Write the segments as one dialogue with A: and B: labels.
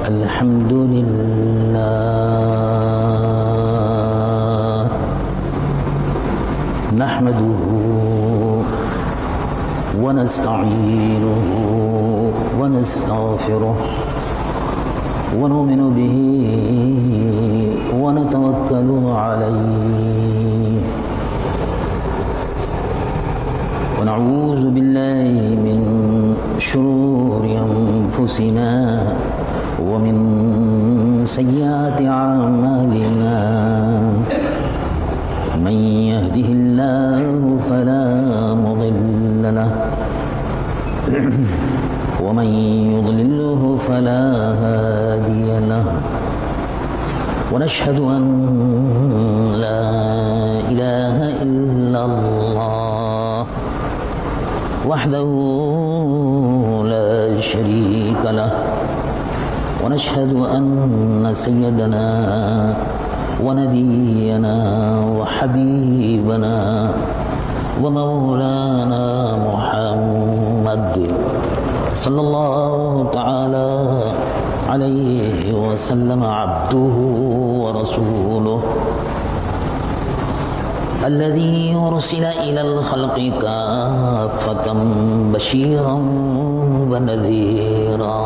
A: الحمد لله نحمده ونستعينه ونستغفره ونؤمن به ونتوكل عليه ونعوذ بالله من شرور أنفسنا ومن سيئات أعمالنا من يهده الله فلا مضل له ومن يضلله فلا هادي له ونشهد أن لا إله إلا الله وحده لا شريك له ونشهد أن سيدنا ونبينا وحبيبنا ومولانا محمد صلى الله تعالى عليه وسلم عبده ورسوله الذي أرسل إلى الخلق كافة بشيرا ونذيرا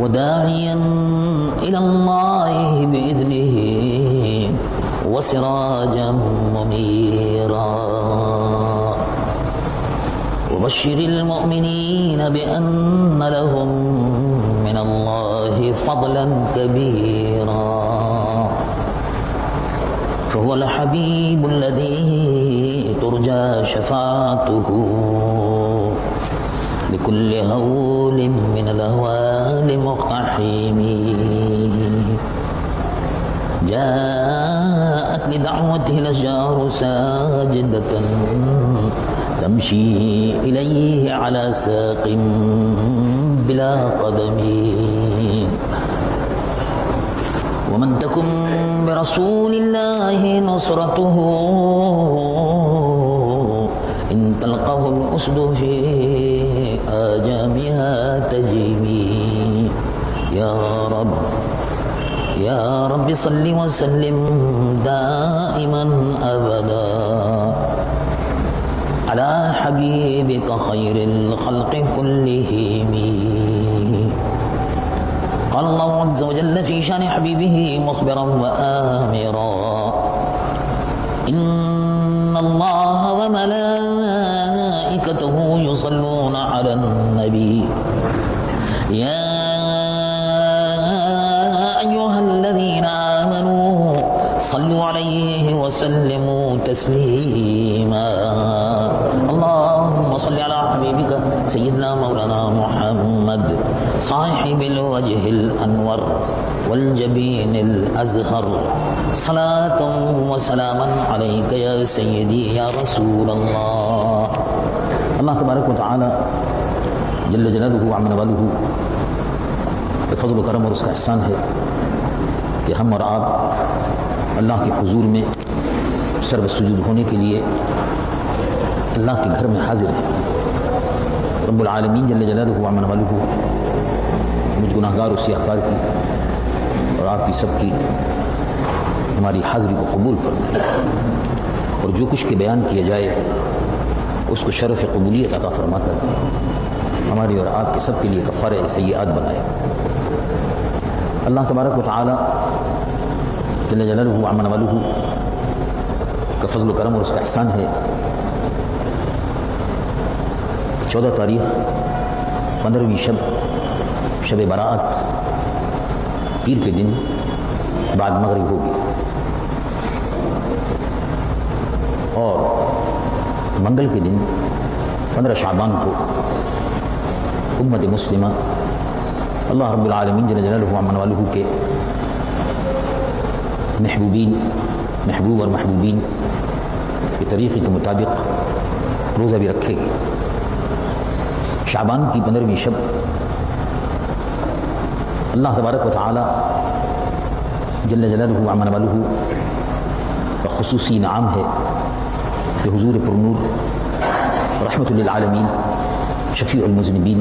A: وداعيا إلى الله بإذنه وسراجا منيرا وبشر المؤمنين بأن لهم من الله فضلا كبيرا فهو الحبيب الذي ترجى شفاعته لكل هول من الأهوال مقتحم جاءت لدعوته الأشجار ساجدة تمشي إليه على ساق بلا قدم ومن تكن برسول الله نصرته إن تلقه الأسد في آجامها تجمي يا رب صل وسلم دائما أبدا على حبيبك خير الخلق كلهم قال الله عز وجل في شان حبيبه مخبرا وآمرا إن الله وملائكته يصلون على النبي يا أيها الذين آمنوا صلوا عليه وسلموا تسليما اللهم صل على حبيبك سيدنا مولانا محمد صاحب الوجه الأنور والجبين الأزهر صلاة وسلاما عليك يا سيدي يا رسول الله. اللہ تبارک و تعالی جل جلالہ وعظم والہ کا فضل و کرم اور اس کا احسان ہے کہ ہم اور آپ اللہ کے حضور میں سر سجود ہونے کے لیے اللہ کے گھر میں حاضر ہیں. رب العالمین جل جلالہ وعظم والہ مجھ گناہگار و سیاہکار کی اور آپ کی سب کی ہماری حاضری کو قبول فرمائے اور جو کچھ کے بیان کیا جائے اس کو شرف قبولیت عطا فرما کر ہماری اور آپ کے سب کے لیے کفارہ سیئات بنائے. اللہ تبارک و تعالی جل جلالہ وعظم والہ کا فضل و کرم اور اس کا احسان ہے کہ 14 تاریخ 15ویں شب برات پیر کے دن بعد مغرب ہوگی اور منگل کے دن 15 شعبان کو امت مسلمہ اللہ رب العالمین جل جلالہ وعظم والہ کے محبوب اور محبوبین کے طریقے کے مطابق روزہ بھی رکھے گی. شعبان کی 15ویں شب اللہ تبارک و تعالی جل جلالہ وعظم والہ کا خصوصی انعام ہے کہ حضور پرنور رحمت للعالمین شفیع المذنبین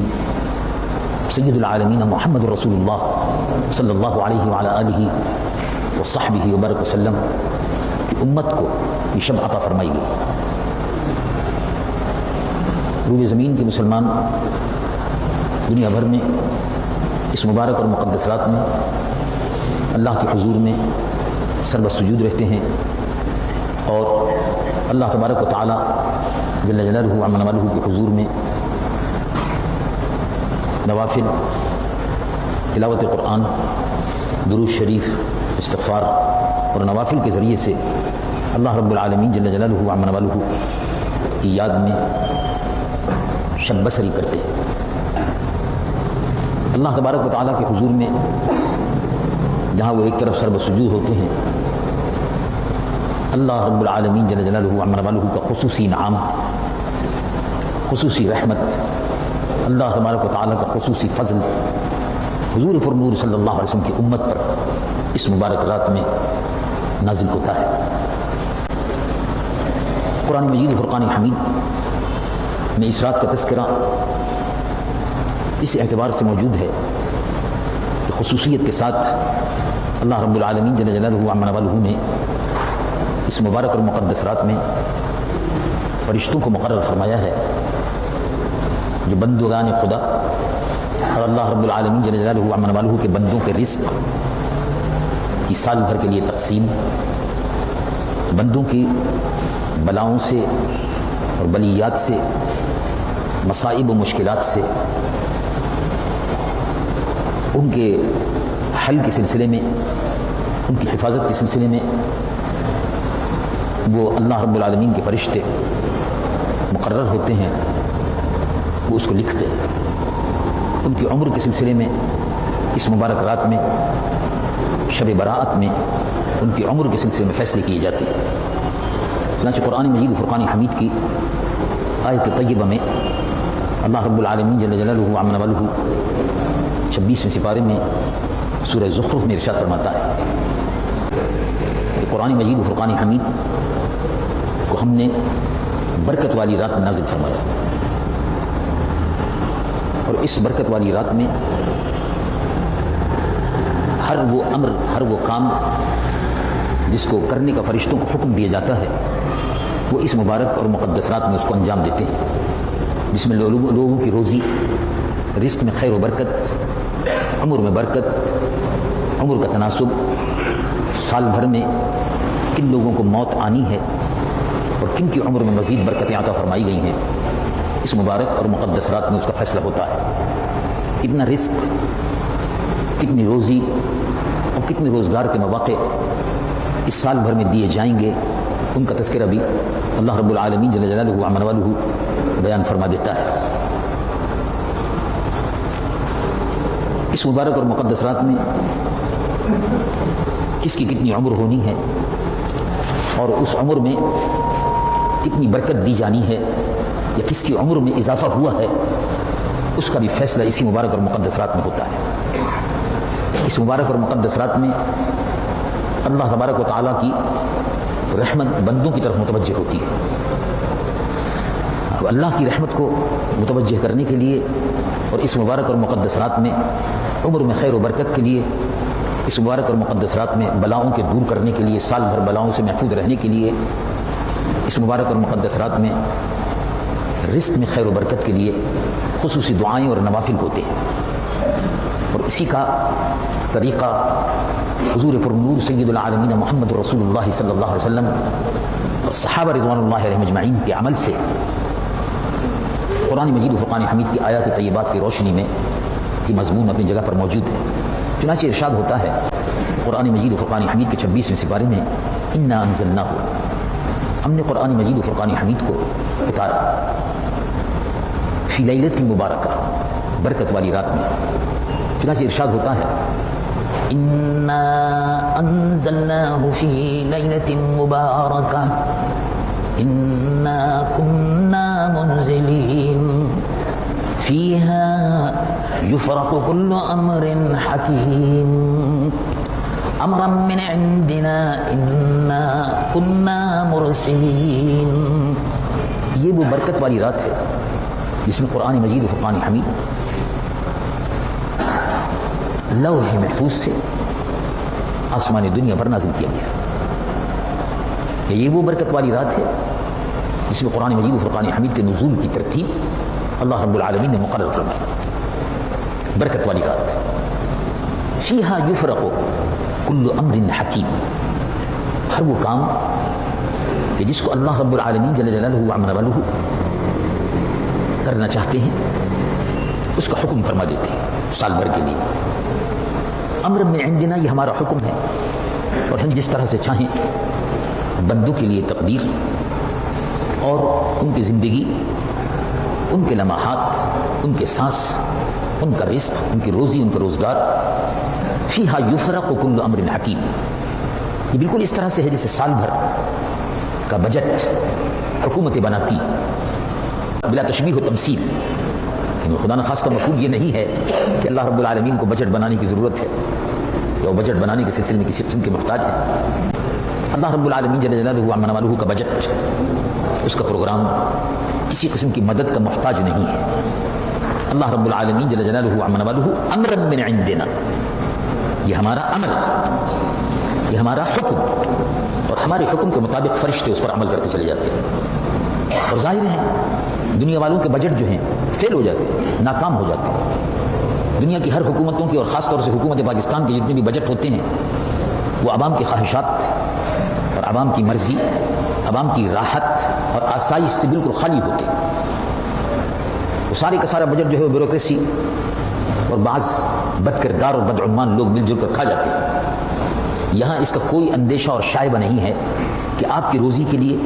A: سید العالمین محمد رسول اللہ صلی اللہ علیہ وعلی آلہ وصحبہ وبارک وسلم کی امت کو یہ شب عطا فرمائی گئی. روئے زمین کے مسلمان دنیا بھر میں اس مبارک اور مقدس رات میں اللہ کے حضور میں سربت سجود رہتے ہیں اور اللہ تبارک و تعالی جل جلالہ و عظم جلالہ کے حضور میں نوافل، تلاوت قرآن، درود شریف، استغفار اور نوافل کے ذریعے سے اللہ رب العالمین جل جلالہ و عظم جلالہ کی یاد میں شب بسری کرتے ہیں. اللہ تبارک و تعالیٰ کے حضور میں جہاں وہ ایک طرف سر بسجود ہوتے ہیں، اللہ رب العالمین جل جلالہ و عظم جلالہ کا خصوصی انعام، خصوصی رحمت، اللہ تبارک و تعالیٰ کا خصوصی فضل حضور پر نور صلی اللہ علیہ وسلم کی امت پر اس مبارک رات میں نازل ہوتا ہے. قرآن مجید فرقان حمید میں اس رات کا تذکرہ اس اعتبار سے موجود ہے کہ خصوصیت کے ساتھ اللہ رب العالمین جل جلالہ و عظم جلالہ نے اس مبارک اور مقدس رات میں فرشتوں کو مقرر فرمایا ہے جو بندگان خدا اور اللہ رب العالمین جل جلالہ و عظم جلالہ کے بندوں کے رزق کی سال بھر کے لیے تقسیم، بندوں کی بلاؤں سے اور بلیات سے، مصائب و مشکلات سے ان کے حل کے سلسلے میں، ان کی حفاظت کے سلسلے میں وہ اللہ رب العالمین کے فرشتے مقرر ہوتے ہیں، وہ اس کو لکھتے ہیں. ان کی عمر کے سلسلے میں اس مبارک رات میں شب براءت میں ان کی عمر کے سلسلے میں فیصلے کیے جاتے ہیں. چنانچہ قرآن مجید فرقان حمید کی آیت طیبہ میں اللہ رب العالمین جل جلالہ و عظم جلالہ 26ویں سپارے میں سورہ زخرف میں ارشاد فرماتا ہے کہ قرآن مجید فرقان حمید کو ہم نے برکت والی رات میں نازل فرمایا، اور اس برکت والی رات میں ہر وہ امر، ہر وہ کام جس کو کرنے کا فرشتوں کو حکم دیا جاتا ہے وہ اس مبارک اور مقدس رات میں اس کو انجام دیتے ہیں، جس میں لوگوں کی روزی، رزق میں خیر و برکت، عمر میں برکت، عمر کا تناسب، سال بھر میں کن لوگوں کو موت آنی ہے اور کن کی عمر میں مزید برکتیں عطا فرمائی گئی ہیں، اس مبارک اور مقدس رات میں اس کا فیصلہ ہوتا ہے. کتنا رزق، کتنی روزی اور کتنے روزگار کے مواقع اس سال بھر میں دیے جائیں گے، ان کا تذکرہ بھی اللہ رب العالمین جل جلالہ و عظم جلالہ بیان فرما دیتا ہے. اس مبارک اور مقدس رات میں کس کی کتنی عمر ہونی ہے اور اس عمر میں کتنی برکت دی جانی ہے یا کس کی عمر میں اضافہ ہوا ہے، اس کا بھی فیصلہ اسی مبارک اور مقدس رات میں ہوتا ہے. اس مبارک اور مقدس رات میں اللہ تبارک و تعالیٰ کی رحمت بندوں کی طرف متوجہ ہوتی ہے. اب اللہ کی رحمت کو متوجہ کرنے کے لیے اور اس مبارک اور مقدس رات میں عمر میں خیر و برکت کے لیے، اس مبارک اور مقدس رات میں بلاؤں کے دور کرنے کے لیے، سال بھر بلاؤں سے محفوظ رہنے کے لیے، اس مبارک اور مقدس رات میں رزق میں خیر و برکت کے لیے خصوصی دعائیں اور نوافل ہوتے ہیں. اور اسی کا طریقہ حضور پر نور سید العالمین محمد رسول اللہ صلی اللہ علیہ وسلم اور صحابہ رضوان اللہ علیہم اجمعین کے عمل سے قرآن مجید فرقان حمید کی آیات طیبات کی روشنی میں یہ مضمون اپنی جگہ پر موجود ہے. چنانچہ ارشاد ہوتا ہے قرآن مجید فرقان حمید کے 26ویں سپارے میں، انا انزلناہ، ہم نے قرآن مجید فرقان حمید کو اتارا فی لیلۃ مبارکہ، برکت والی رات میں. چنانچہ ارشاد ہوتا ہے انا انزلناہ فی لیلۃ مبارکہ انا کنا منزلین فیہا یفرق کل امر حکیم امرا من عندنا انا کنا مرسلین. یہ وہ برکت والی رات ہے جس میں قرآن مجید فرقان حمید لوح محفوظ سے آسمان دنیا پر نازل کیا گیا. یہ وہ برکت والی رات ہے جس میں قرآن مجید و فرقان حمید کے نزول کی ترتیب اللہ رب العالمین نے مقرر فرمائی. برکت والی رات. فیہا یفرق کل امر حکیم. ہر وہ کام کہ جس کو اللہ رب العالمین جل جلالہ وعظم جلالہ کرنا چاہتے ہیں اس کا حکم فرما دیتے ہیں سال بھر کے لیے. امر من عندنا یہ ہمارا حکم ہے اور ہم جس طرح سے چاہیں بندوں کے لیے تقدیر اور ان کی زندگی، ان کے لمحات، ان کے سانس، ان کا رزق، ان کی روزی، ان کا روزگار. فیہا یفرق کل امر حکیم. یہ بالکل اس طرح سے ہے جیسے سال بھر کا بجٹ حکومتیں بناتی بلا تشبیہ و تمثیل. خدا نخواستہ مفہوم یہ نہیں ہے کہ اللہ رب العالمین کو بجٹ بنانے کی ضرورت ہے یا وہ بجٹ بنانے کے سلسلے میں کسی قسم کے محتاج ہے. اللہ رب العالمین جل جلالہ وعظم جلالہ کا بجٹ، اس کا پروگرام کسی قسم کی مدد کا محتاج نہیں ہے. اللہ رب العالمین جل جلالہ وعظم جلالہ امر من عندنا، یہ ہمارا امر، یہ ہمارا حکم، اور ہمارے حکم کے مطابق فرشتے اس پر عمل کرتے چلے جاتے ہیں. اور ظاہر ہے دنیا والوں کے بجٹ جو ہیں فیل ہو جاتے ہیں، ناکام ہو جاتے ہیں. دنیا کی ہر حکومتوں کے اور خاص طور سے حکومت پاکستان کے جتنے بھی بجٹ ہوتے ہیں وہ عوام کی خواہشات اور عوام کی مرضی، عوام کی راحت اور آسائش سے بالکل خالی ہوتے ہیں. وہ سارے کا سارا بجٹ جو ہے وہ بیوروکریسی اور بعض بد کردار اور بدعنوان لوگ مل جل کر کھا جاتے ہیں. یہاں اس کا کوئی اندیشہ اور شائبہ نہیں ہے کہ آپ کی روزی کے لیے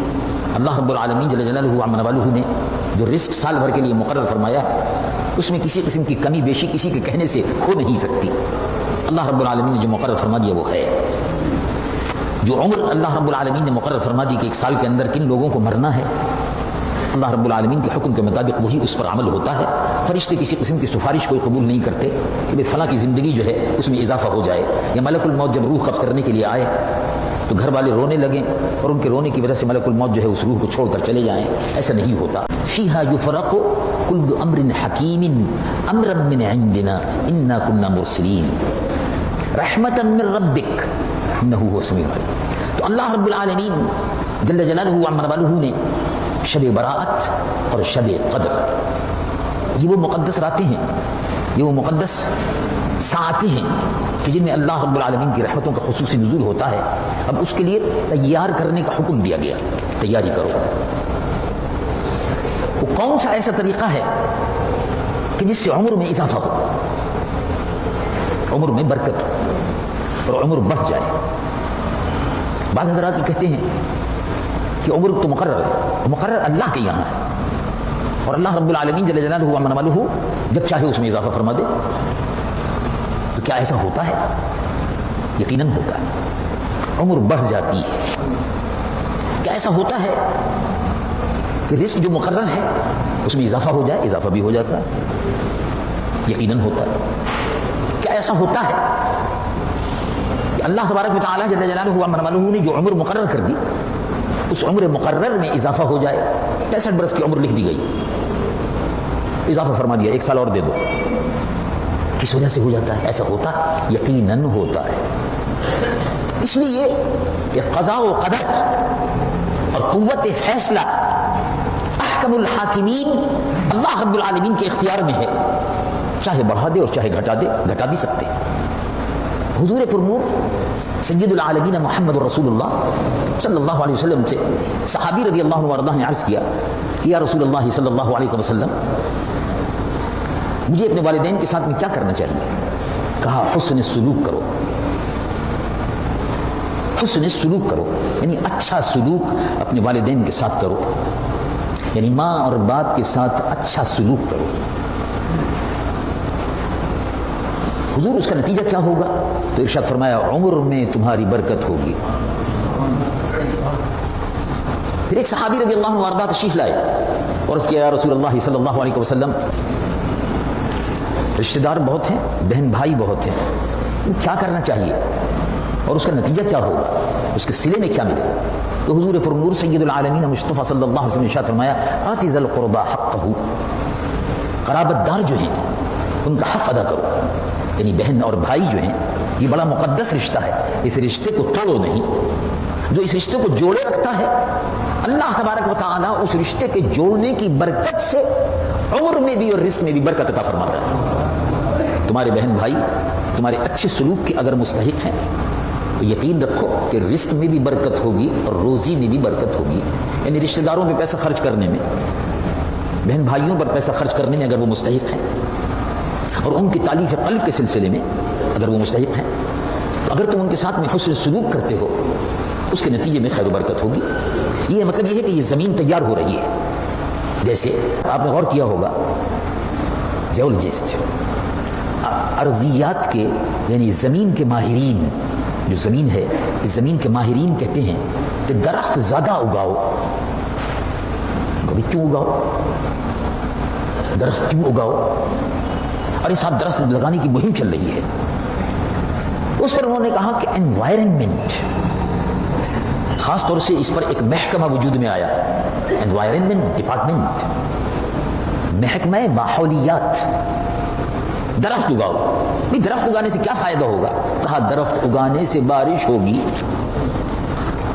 A: اللہ رب العالمین جل جلالہ وعظم جلالہ نے جو رزق سال بھر کے لیے مقرر فرمایا ہے اس میں کسی قسم کی کمی بیشی کسی کے کہنے سے ہو نہیں سکتی. اللہ رب العالمین نے جو مقرر فرما دیا وہ ہے. جو عمر اللہ رب العالمین نے مقرر فرما دی کہ ایک سال کے اندر کن لوگوں کو مرنا ہے، اللہ رب العالمین کے حکم کے مطابق وہی اس پر عمل ہوتا ہے. فرشتے کسی قسم کی سفارش کوئی قبول نہیں کرتے کہ بھئی فلاں کی زندگی جو ہے اس میں اضافہ ہو جائے، یا ملک الموت جب روح قبض کرنے کے لیے آئے تو گھر والے رونے لگیں اور ان کے رونے کی وجہ سے ملک الموت جو ہے اس روح کو چھوڑ کر چلے جائیں. ایسا نہیں ہوتا. فیہا یفرق کل امر حکیم امرا من عندنا انا کنا مرسلین رحمتا من ربک انہ هو السمیع العلیم. تو اللہ رب العالمین جل جلالہ وعظم جلالہ نے شب براءت اور شب قدر، یہ وہ مقدس راتیں ہیں، یہ وہ مقدس ساعتیں ہیں کہ جن میں اللہ رب العالمین کی رحمتوں کا خصوصی نزول ہوتا ہے. اب اس کے لیے تیار کرنے کا حکم دیا گیا، تیاری کرو. وہ کون سا ایسا طریقہ ہے کہ جس سے عمر میں اضافہ ہو، عمر میں برکت ہو اور عمر بڑھ جائے. بعض حضرات یہ کہتے ہیں کہ عمر تو مقرر ہے، مقرر اللہ کے یہاں ہے، اور اللہ رب العالمین جل جلالہ وعظم جلالہ جب چاہے اس میں اضافہ فرما دے. تو کیا ایسا ہوتا ہے؟ یقیناً ہوتا ہے، عمر بڑھ جاتی ہے. کیا ایسا ہوتا ہے کہ رزق جو مقرر ہے اس میں اضافہ ہو جائے؟ اضافہ بھی ہو جاتا ہے، یقیناً ہوتا ہے. کیا ایسا ہوتا ہے کہ اللہ تبارک و تعالیٰ جل جلالہ وعظم جلالہ نے جو عمر مقرر کر دی اس عمر مقرر میں اضافہ ہو جائے؟ 65 برس کی عمر لکھ دی گئی، اضافہ فرما دیا 1 سال اور دے دو. کس وجہ سے ہو جاتا ہے؟ ایسا ہوتا ہے، یقیناً ہوتا ہے. اس لیے کہ قضاء و قدر اور قوت فیصلہ احکم الحاکمین اللہ رب العالمین کے اختیار میں ہے. چاہے بڑھا دے اور چاہے گھٹا دے، گھٹا بھی سکتے ہیں. حضور پرنور سید العالمین محمد رسول اللہ صلی اللہ علیہ وسلم سے صحابی رضی اللہ عنہ وارضاہ نے عرض کیا کہ یا رسول اللہ صلی اللہ علیہ وسلم مجھے اپنے والدین کے ساتھ میں کیا کرنا چاہیے؟ کہا حسن سلوک کرو، حسن سلوک کرو، یعنی اچھا سلوک اپنے والدین کے ساتھ کرو، یعنی ماں اور باپ کے ساتھ اچھا سلوک کرو. حضور اس کا نتیجہ کیا ہوگا؟ تو ارشاد فرمایا عمر میں تمہاری برکت ہوگی. پھر ایک صحابی رضی اللہ عنہ وارضاہ تشریف لائے اور اس کے یا رسول اللہ صلی اللہ علیہ وسلم رشتہ دار بہت ہیں، بہن بھائی بہت ہیں، کیا کرنا چاہیے اور اس کا نتیجہ کیا ہوگا، اس کے صلے میں کیا ملے گا؟ تو حضور پرنور سید العالمین مصطفیٰ صلی اللہ علیہ وسلم نے ارشاد فرمایا آت ذی القربى حقہ. قرابت دار جو ہیں
B: ان کا حق ادا کرو. یعنی بہن اور بھائی جو ہیں یہ بڑا مقدس رشتہ ہے، اس رشتے کو توڑو نہیں. جو اس رشتے کو جوڑے رکھتا ہے اللہ تبارک و تعالیٰ اس رشتے کے جوڑنے کی برکت سے عمر میں بھی اور رزق میں بھی برکت عطا فرماتا ہے. تمہارے بہن بھائی تمہارے اچھے سلوک کے اگر مستحق ہیں تو یقین رکھو کہ رزق میں بھی برکت ہوگی اور روزی میں بھی برکت ہوگی. یعنی رشتہ داروں پہ پیسہ خرچ کرنے میں، بہن بھائیوں پر پیسہ خرچ کرنے میں اگر وہ مستحق ہیں اور ان کی تالیف قلب کے سلسلے میں اگر وہ مستحق ہیں تو اگر تم ان کے ساتھ میں حسن سلوک کرتے ہو اس کے نتیجے میں خیر و برکت ہوگی. یہ مطلب یہ ہے کہ یہ زمین تیار ہو رہی ہے. جیسے آپ نے غور کیا ہوگا جیولوجسٹ ارضیات کے یعنی زمین کے ماہرین، جو زمین ہے اس زمین کے ماہرین کہتے ہیں کہ درخت زیادہ اگاؤ. کبھی کیوں اگاؤ؟ درخت کیوں اگاؤ؟ ارے صاحب درخت لگانے کی مہم چل رہی ہے. اس پر انہوں نے کہا کہ انوائرنمنٹ، خاص طور سے اس پر ایک محکمہ وجود میں آیا، انوائرنمنٹ ڈپارٹمنٹ، محکمہ ماحولیات. درخت اگاؤ. بھی درخت اگانے سے کیا فائدہ ہوگا؟ کہا درخت اگانے سے بارش ہوگی.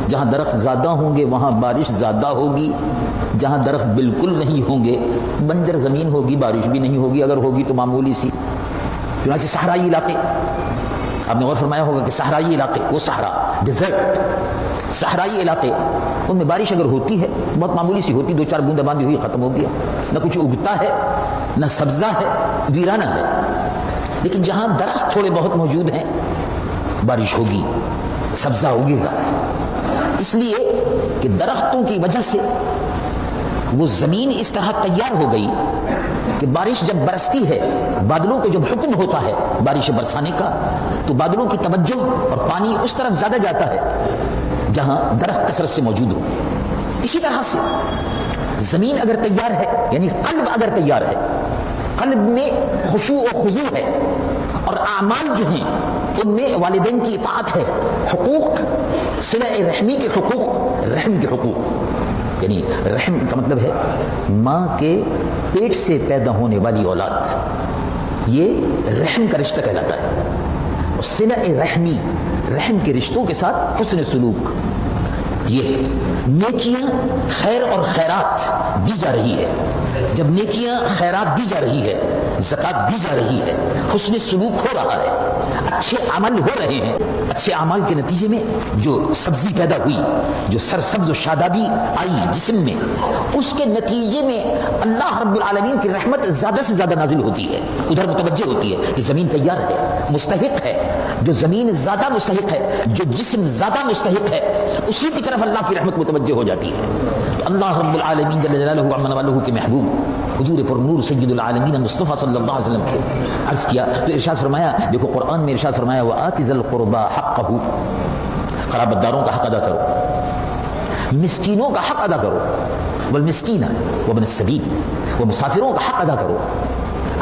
B: جہاں درخت زیادہ ہوں گے وہاں بارش زیادہ ہوگی. جہاں درخت بالکل نہیں ہوں گے بنجر زمین ہوگی، بارش بھی نہیں ہوگی، اگر ہوگی تو معمولی سی. چنانچہ صحرائی علاقے، آپ نے غور فرمایا ہوگا کہ صحرائی علاقے، وہ صحرا ڈیزرٹ، صحرائی علاقے ان میں بارش اگر ہوتی ہے بہت معمولی سی ہوتی، 2-4 بوندیں باندھی ہوئی ختم ہو گیا. نہ کچھ اگتا ہے نہ سبزہ ہے، ویرانہ ہے. لیکن جہاں درخت تھوڑے بہت موجود ہیں بارش ہوگی، سبزہ اگے گا. اس لیے کہ درختوں کی وجہ سے وہ زمین اس طرح تیار ہو گئی کہ بارش جب برستی ہے، بادلوں کو جب حکم ہوتا ہے بارش برسانے کا تو بادلوں کی توجہ اور پانی اس طرف زیادہ جاتا ہے جہاں درخت کثرت سے موجود ہو. اسی طرح سے زمین اگر تیار ہے، یعنی قلب اگر تیار ہے، قلب میں خشوع و خضوع ہے اور اعمال جو ہیں ان میں والدین کی اطاعت ہے، حقوق، صلہ رحمی کے حقوق، رحم کے حقوق. یعنی رحم کا مطلب ہے ماں کے پیٹ سے پیدا ہونے والی اولاد، یہ رحم کا رشتہ کہلاتا ہے. اور صلہ رحمی، رحم کے رشتوں کے ساتھ حسن سلوک، یہ نیکیاں، خیر اور خیرات دی جا رہی ہے. جب نیکیاں خیرات دی جا رہی ہے، زکوٰۃ دی جا رہی ہے، حسن سلوک ہو رہا ہے، اچھے عمل ہو رہے ہیں، اچھے اعمال کے نتیجے میں جو سبزی پیدا ہوئی، جو سرسبز و شادابی آئی جسم میں، اس کے نتیجے میں اللہ رب العالمین کی رحمت زیادہ سے زیادہ نازل ہوتی ہے، ادھر متوجہ ہوتی ہے کہ زمین تیار ہے، مستحق ہے. جو زمین زیادہ مستحق ہے، جو جسم زیادہ مستحق ہے، اسی کی طرف اللہ کی رحمت متوجہ ہو جاتی ہے. تو اللہ رب العالمین جل جلالہ وعظم والہ کے محبوب حضور پر نور سید العالمین مصطفیٰ صلی اللہ علیہ وسلم کے عرض کیا تو ارشاد فرمایا، دیکھو قرآن میں ارشاد فرمایا وَآتِ ذَا الْقُرْبَى حَقَّهُ، قرابت داروں کا حق ادا کرو، مسکینوں کا حق ادا کرو، والمسکین وابن السبیل، و مسافروں کا حق ادا کرو.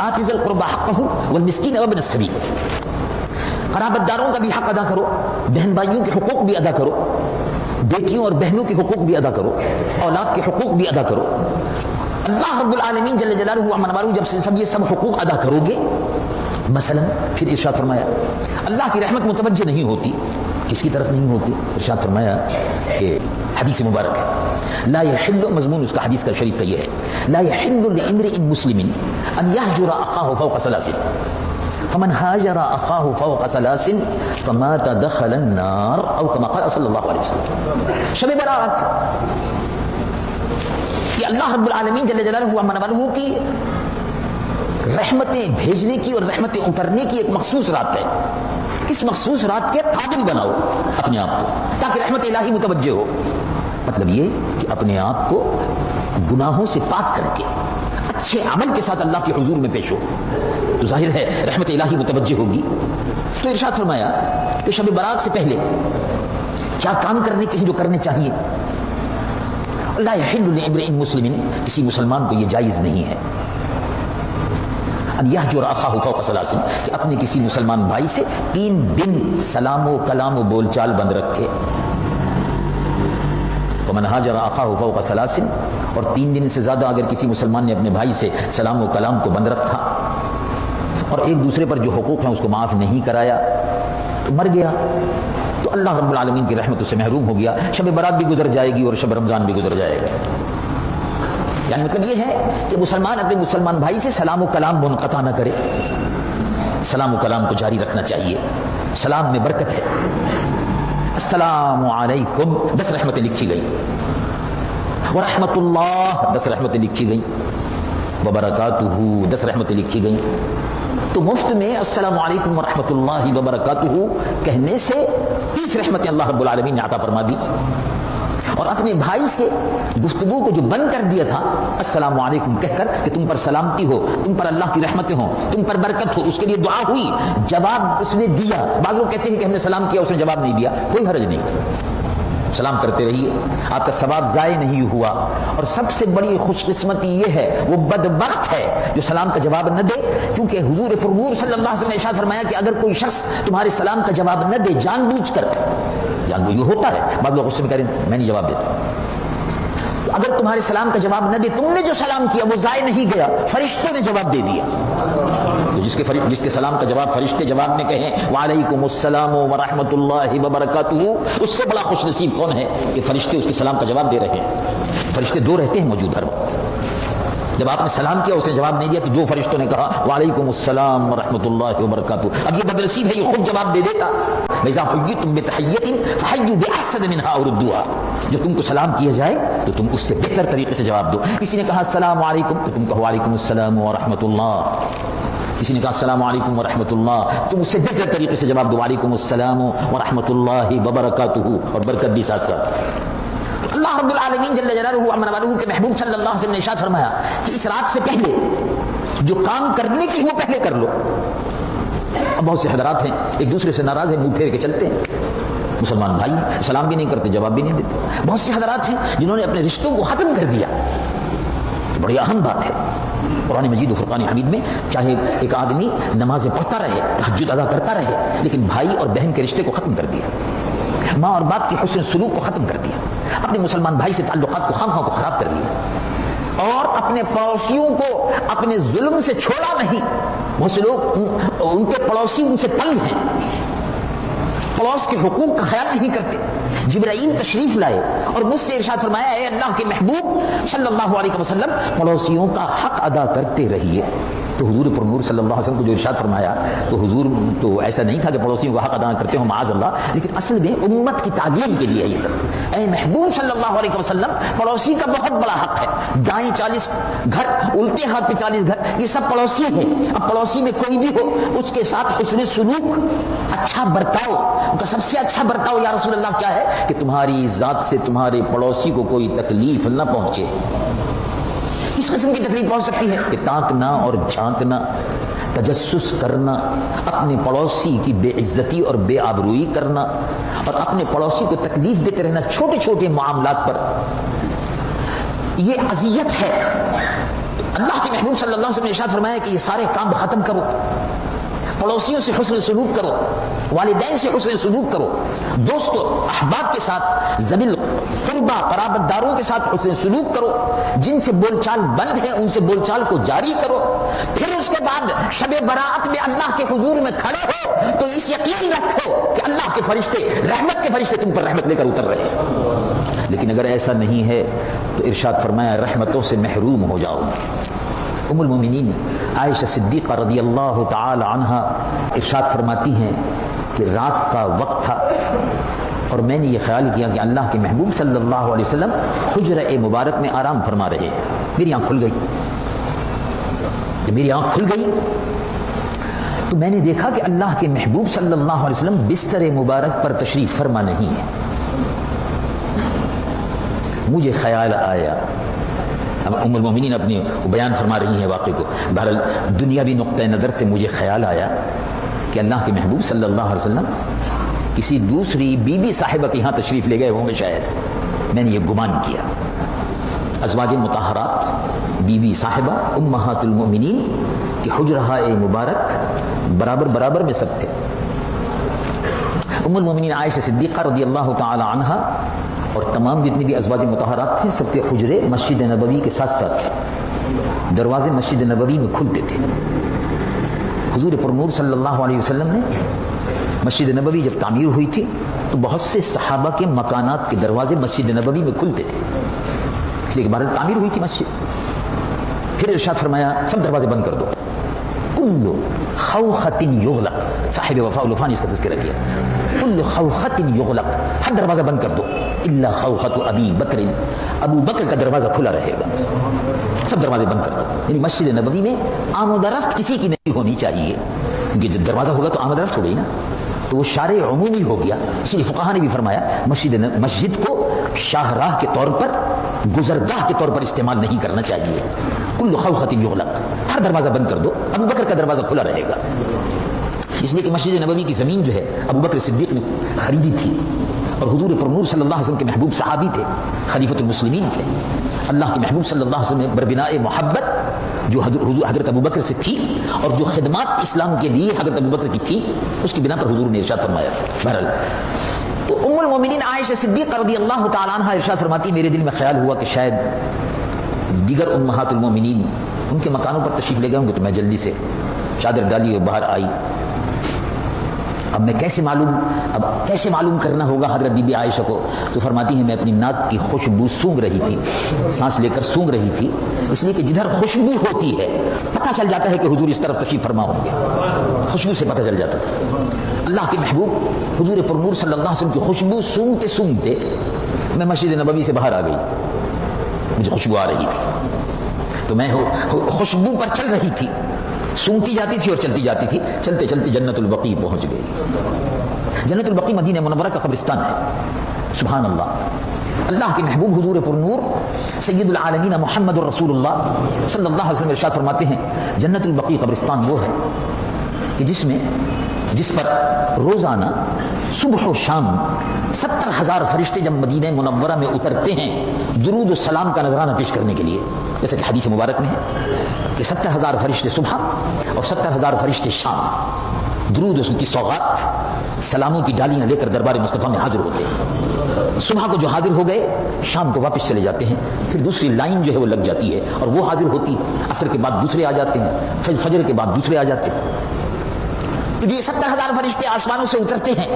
B: آتِ ذَا الْقُرْبَى حَقَّهُ والمسکین وابن السبیل، قرابت داروں کا بھی حق ادا کرو، بہن بھائیوں کے حقوق بھی ادا کرو، بیٹیوں اور بہنوں کے حقوق بھی ادا کرو، اولاد کے حقوق بھی ادا کرو. اللہ رب العالمین جل جلالہ وعظم والہ جب سے یہ سب حقوق ادا کرو گے، مثلا پھر ارشاد فرمایا اللہ کی رحمت متوجہ نہیں ہوتی، کس کی طرف نہیں ہوتی؟ ارشاد فرمایا کہ حدیث مبارک ہے لا يحل، مضمون اس کا حدیث کا شریف کا یہ ہے لا يحل لامرئ مسلم ان يهجر اخاه فوق ثلاث فمن هاجر اخاه فوق ثلاث فمات دخل النار او كما قال صلی اللہ علیہ وسلم. شب برات یہ اللہ رب العالمین جل جلالہ وعظم والہ کی رحمتیں بھیجنے کی اور رحمتیں اترنے کی ایک مخصوص رات ہے. اس مخصوص رات کے قابل بناؤ اپنے آپ کو تاکہ رحمت الہی متوجہ ہو. مطلب یہ کہ اپنے آپ کو گناہوں سے پاک کر کے اچھے عمل کے ساتھ اللہ کے حضور میں پیش ہو تو ظاہر ہے رحمت الہی متوجہ ہوگی. تو ارشاد فرمایا کہ شب برات سے پہلے کیا کام کرنے کے ہیں جو کرنے چاہیے. لا يحل لامرئ مسلم، کسی مسلمان کو یہ جائز نہیں ہے ان يهجر اخاه فوق ثلاث، کہ اپنے کسی مسلمان بھائی سے 3 دن سلام و کلام و بول چال بند رکھے. فمن هاجر اخاه فوق ثلاث، اور 3 دن سے زیادہ اگر کسی مسلمان نے اپنے بھائی سے سلام و کلام کو بند رکھا اور ایک دوسرے پر جو حقوق ہیں اس کو معاف نہیں کرایا تو مر گیا، تو اللہ رب العالمین کی رحمت سے محروم ہو گیا، شب برات بھی گزر جائے گی اور شب رمضان بھی گزر جائے گا۔ یعنی مطلب یہ ہے کہ مسلمان اپنے مسلمان بھائی سے سلام و کلام منقطع نہ کرے، سلام و کلام کو جاری رکھنا چاہیے، سلام میں برکت ہے۔ السلام علیکم 10 رحمتیں لکھی گئی، ورحمۃ اللہ 10 رحمتیں لکھی گئی، وبرکاتہ 10 رحمتیں لکھی گئی۔ تو مفت میں السلام علیکم ورحمۃ اللہ وبرکاتہ کہنے سے 30 رحمتیں اللہ رب العالمین نے عطا فرما دی، اور اپنے بھائی سے گفتگو کو جو بند کر دیا تھا السلام علیکم کہہ کر کہ تم پر سلامتی ہو، تم پر اللہ کی رحمتیں ہوں، تم پر برکت ہو، اس کے لیے دعا ہوئی، جواب اس نے دیا۔ بعض لوگ کہتے ہیں کہ ہم نے سلام کیا اس نے جواب نہیں دیا، کوئی حرج نہیں، سلام کرتے رہیے، آپ کا ثواب ضائع نہیں ہوا۔ اور سب سے بڑی خوش قسمتی یہ ہے، وہ بدبخت ہے جو سلام کا جواب نہ دے، کیونکہ حضور پر نور صلی اللہ علیہ وسلم نے ارشاد فرمایا کہ اگر کوئی شخص تمہارے سلام کا جواب نہ دے جان بوجھ کر، جان بوجھ یہ ہوتا ہے، بعض لوگ غصے میں کہہ رہے ہیں میں نہیں جواب دیتا، اگر تمہارے سلام کا جواب نہ دے، تم نے جو سلام کیا وہ ضائع نہیں گیا، فرشتوں نے جواب دے دیا۔ تو جس کے سلام کا جواب فرشتے جواب میں کہیں وعلیکم السلام ورحمۃ اللہ وبرکاتہ، اس سے بڑا خوش نصیب کون ہے کہ فرشتے اس کے سلام کا جواب دے رہے ہیں۔ فرشتے 2 رہتے ہیں موجود ہر وقت، جب آپ نے سلام کیا اس نے جواب نہیں دیا تو 2 فرشتوں نے کہا وعلیکم السلام ورحمۃ اللہ وبرکاتہ۔ اب یہ بدنصیب ہے، یہ خود جواب دے دیتا، وَإِذَا حُيِّيتُم بِتَحِيَّةٍ فَحَيُّوا بِأَحْسَنَ مِنْهَا أَوْ رُدُّوهَا، جو تم کو سلام کیا جائے تو تم اس سے بہتر طریقے سے جواب دو۔ کسی نے کہا السلام علیکم تو تم کہو وعلیکم السلام ورحمۃ اللہ، کسی نے کہا السلام علیکم ورحمۃ اللہ، تم اس سے بہتر طریقے سے جواب دو وعلیکم السلام ورحمۃ اللہ وبرکاتہ، اور برکت بھی ساتھ ساتھ۔ اللہ رب العالمین جل جلالہ عمن والہ کے محبوب صلی اللہ علیہ وسلم نے ارشاد فرمایا کہ اس رات سے پہلے جو کام کرنے کی وہ پہلے کر لو۔ اب بہت سے حضرات ہیں ایک دوسرے سے ناراض ہیں، منہ پھیر کے چلتے ہیں، مسلمان بھائی سلام بھی نہیں کرتے، جواب بھی نہیں دیتے۔ بہت سے حضرات ہیں جنہوں نے اپنے رشتوں کو ختم کر دیا، بڑی اہم بات ہے۔ قرآن مجید و فرقان حمید میں چاہے ایک آدمی نمازیں پڑھتا رہے، تہجد ادا کرتا رہے، لیکن بھائی اور بہن کے رشتے کو ختم کر دیا، ماں اور باپ کے حسن سلوک کو ختم کر دیا، اپنے مسلمان بھائی سے تعلقات کو خواہ کو خراب کر لیا، اور اپنے پڑوسیوں کو اپنے ظلم سے چھوڑا نہیں۔ بہت سے لوگ ان کے پڑوسی ان سے تنگ ہیں، پڑوس کے حقوق کا خیال نہیں کرتے۔ جبرائیل تشریف لائے اور مجھ سے ارشاد فرمایا اے اللہ کے محبوب صلی اللہ علیہ وسلم پڑوسیوں کا حق ادا کرتے رہیے۔ تو حضور پر نور صلی اللہ علیہ وسلم کو جو ارشاد فرمایا تو حضور تو ایسا نہیں تھا کہ پڑوسیوں کا حق ادا کرتے ہوں معاذ اللہ، لیکن اصل میں امت کی تعلیم کے لیے یہ سب۔ اے محبوب صلی اللہ علیہ وسلم پڑوسی کا بہت بڑا حق ہے، دائیں 40 گھر، الٹے ہاتھ پہ 40 گھر، یہ سب پڑوسی ہیں۔ اب پڑوسی میں کوئی بھی ہو اس کے ساتھ حسن سلوک، اچھا برتاؤ، ان کا سب سے اچھا برتاؤ یا رسول اللہ کیا ہے کہ تمہاری ذات سے تمہارے پڑوسی کو کوئی تکلیف نہ پہنچے۔ اس قسم کی تکلیف پہنچ سکتی ہے کہ تانکنا اور جھانکنا، تجسس کرنا، اپنے پڑوسی کی بے عزتی اور بے آبروئی کرنا، اور اپنے پڑوسی کو تکلیف دیتے رہنا چھوٹے چھوٹے معاملات پر، یہ اذیت ہے۔ اللہ کے محبوب صلی اللہ علیہ وسلم نے ارشاد فرمایا کہ یہ سارے کام ختم کرو، پڑوسیوں سے حسن سلوک کرو، والدین سے حسن سلوک کرو، دوستوں احباب کے ساتھ، ذوی القربہ قرابت داروں کے ساتھ حسن سلوک کرو، جن سے بول چال بند ہے ان سے بول چال کو جاری کرو۔ پھر اس کے بعد شب براءت میں اللہ کے حضور میں کھڑے ہو تو اس یقین رکھو کہ اللہ کے فرشتے، رحمت کے فرشتے تم پر رحمت لے کر اتر رہے ہیں۔ لیکن اگر ایسا نہیں ہے تو ارشاد فرمایا رحمتوں سے محروم ہو جاؤ گے۔ ام المومنین عائشہ صدیقہ رضی اللہ تعالی عنہا ارشاد فرماتی ہیں کہ رات کا وقت تھا اور میں نے یہ خیال کیا کہ اللہ کے محبوب صلی اللہ علیہ وسلم حجرہ مبارک میں آرام فرما رہے ہیں۔ میری آنکھ کھل گئی، جب میری آنکھ کھل گئی تو میں نے دیکھا کہ اللہ کے محبوب صلی اللہ علیہ وسلم بستر مبارک پر تشریف فرما نہیں ہے۔ مجھے خیال آیا، اب ام المومنین اپنی بیان فرما رہی ہیں واقعے کو، بہرحال دنیاوی نقطہ نظر سے مجھے خیال آیا کہ اللہ کے محبوب صلی اللہ علیہ وسلم کسی دوسری بی بی صاحبہ کے یہاں تشریف لے گئے ہوں گے شاید، میں نے یہ گمان کیا۔ ازواج مطہرات بی بی صاحبہ امہات المؤمنین کہ حجرہ مبارک برابر برابر میں سب تھے۔ ام المؤمنین عائشہ صدیقہ رضی اللہ تعالی عنہا اور تمام جتنی بھی ازواج مطہرات تھے سب کے حجرے مسجد نبوی کے ساتھ ساتھ تھے، دروازے مسجد نبوی میں کھلتے تھے، حضور پرنور صلی اللہ علیہ وسلم نے مسجد نبوی جب تعمیر ہوئی تھی تو بہت سے صحابہ کے مکانات کے دروازے مسجد نبوی میں کھلتے تھے، اس لیے کہ بہرحال تعمیر ہوئی تھی مسجد۔ پھر ارشاد فرمایا سب دروازے بند کر دو، کل خوخۃ یغلق، صاحب وفاء الوفا نے اس کا تذکرہ کیا، کل خوخۃ یغلق، ہر دروازہ بند کر دو الا خوخۃ ابی بکر، ابو بکر کا دروازہ کھلا رہے گا، سب دروازے بند کر دو۔ یعنی مسجد نبوی میں آمد و رفت کسی کی نہیں ہونی چاہیے، کیونکہ جب دروازہ ہوگا تو آمد رفت ہو گئی نا، تو وہ شارع عمومی ہو گیا۔ اسی لیے فقہا نے بھی فرمایا مسجد کو شاہراہ کے طور پر، گزرگاہ کے طور پر استعمال نہیں کرنا چاہیے۔ کل خوخۃ یغلق، ہر دروازہ بند کر دو، ابو بکر کا دروازہ کھلا رہے گا، اس لیے کہ مسجد نبوی کی زمین جو ہے ابو بکر صدیق نے خریدی تھی، اور حضور پرنور صلی اللہ علیہ وسلم کے محبوب صحابی تھے، خلیفۃ المسلمین تھے، اللہ کے محبوب صلی اللہ علیہ وسلم نے بربناء محبت جو حضرت ابو بکر سے تھی اور جو خدمات اسلام کے لیے حضرت ابو بکر کی تھی، اس کی بنا پر حضور نے ارشاد فرمایا۔ بہرحال تو ام المومنین عائشہ صدیقہ رضی اللہ تعالی عنہا ارشاد فرماتی، میرے دل میں خیال ہوا کہ شاید دیگر امہات المومنین ان کے مکانوں پر تشریف لے گئے ہوں گے، تو میں جلدی سے چادر ڈالی اور باہر آئی۔ اب میں کیسے معلوم کرنا ہوگا حضرت بی بی عائشہ کو؟ تو فرماتی ہیں میں اپنی ناک کی خوشبو سونگھ رہی تھی، سانس لے کر سونگھ رہی تھی، اس لیے کہ جدھر خوشبو ہوتی ہے پتہ چل جاتا ہے کہ حضور اس طرف تشریف فرما ہوں گے، خوشبو سے پتہ چل جاتا تھا۔ اللہ کے محبوب حضور پرنور صلی اللہ علیہ وسلم کی خوشبو سونگتے سونگتے میں مسجد نبوی سے باہر آ گئی، مجھے خوشبو آ رہی تھی تو میں خوشبو پر چل رہی تھی، سونگتی جاتی تھی اور چلتی جاتی تھی، چلتے چلتے جنت البقیع پہنچ گئی۔ جنت البقیع مدینہ منورہ کا قبرستان ہے، سبحان اللہ۔ اللہ کے محبوب حضور پرنور سید العالمین محمد الرسول اللہ صلی اللہ علیہ وسلم ارشاد فرماتے ہیں جنت البقیع قبرستان وہ ہے کہ جس پر روزانہ صبح و شام 70,000 فرشتے جب مدینہ منورہ میں اترتے ہیں درود و سلام کا نذرانہ پیش کرنے کے لیے، جیسے کہ حدیث مبارک میں ہے کہ 70,000 فرشتے صبح اور 70,000 فرشتے شام درود کی سوغات، سلاموں کی ڈالیاں لے کر دربار مصطفیٰ میں حاضر ہوتے ہیں۔ صبح کو جو حاضر ہو گئے شام کو واپس چلے جاتے ہیں، پھر دوسری لائن جو ہے وہ لگ جاتی ہے اور وہ حاضر ہوتی، عصر کے بعد دوسرے آ جاتے ہیں، فجر کے بعد دوسرے آ جاتے ہیں۔ تو یہ 70,000 فرشتے آسمانوں سے اترتے ہیں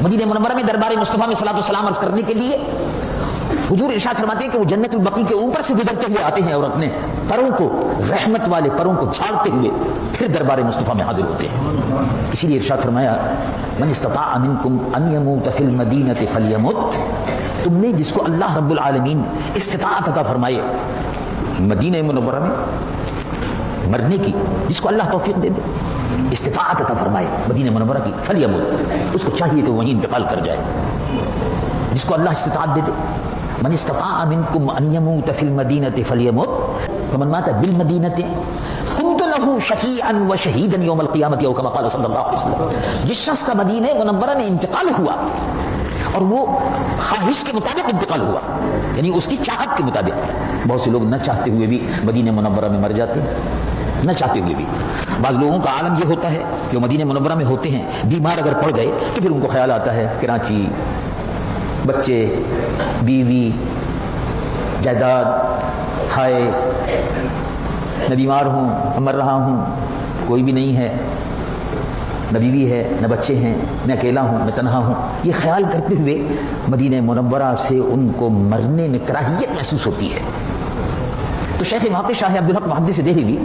B: مدینہ منورہ میں دربار مصطفیٰ میں صلاۃ و سلام عرض کرنے کے لیے۔ حضور ارشاد فرماتے ہیں کہ وہ جنت البقیع کے اوپر سے گزرتے ہوئے آتے ہیں اور اپنے پروں کو، رحمت والے پروں کو جھاڑتے ہوئے پھر دربار مصطفیٰ میں حاضر ہوتے ہیں۔ اسی لیے ارشاد فرمایا من استطاع منکم ان یموت فی المدینہ فلیمت، تم نے جس کو اللہ رب العالمین استطاعت عطا فرمائے مدینہ منورہ میں مرنے کی، جس کو اللہ توفیق دے دے، استطاعت عطا فرمائے مدینہ منورہ کی، فلیمت، اس کو چاہیے کہ وہیں انتقال کر جائے، جس کو اللہ استطاعت دے دے۔ من استطاع منکم ان یموت فی المدینہ فلیمت فمن مات بالمدینہ کنت له شفیعا وشہیدا یوم القیامۃ او کما قال صلی اللہ علیہ وسلم۔ جس شخص کا مدینہ منورہ میں انتقال ہوا اور وہ خواہش کے مطابق انتقال ہوا، یعنی اس کی چاہت کے مطابق، بہت سے لوگ نہ چاہتے ہوئے بھی مدینہ منورہ میں مر جاتے ہیں، نہ چاہتے ہوئے بھی۔ بعض لوگوں کا عالم یہ ہوتا ہے کہ وہ مدینہ منورہ میں ہوتے ہیں، بیمار اگر پڑ گئے تو پھر ان کو خیال آتا ہے کراچی، بچے، بیوی، جائیداد، ہائے نہ بیمار ہوں، مر رہا ہوں، کوئی بھی نہیں ہے، نہ بیوی ہے، نہ بچے ہیں، میں اکیلا ہوں، میں تنہا ہوں، یہ خیال کرتے ہوئے مدینہ منورہ سے ان کو مرنے میں کراہیت محسوس ہوتی ہے۔ تو شیخ محقق شاہ عبدالحق محدث دہلوی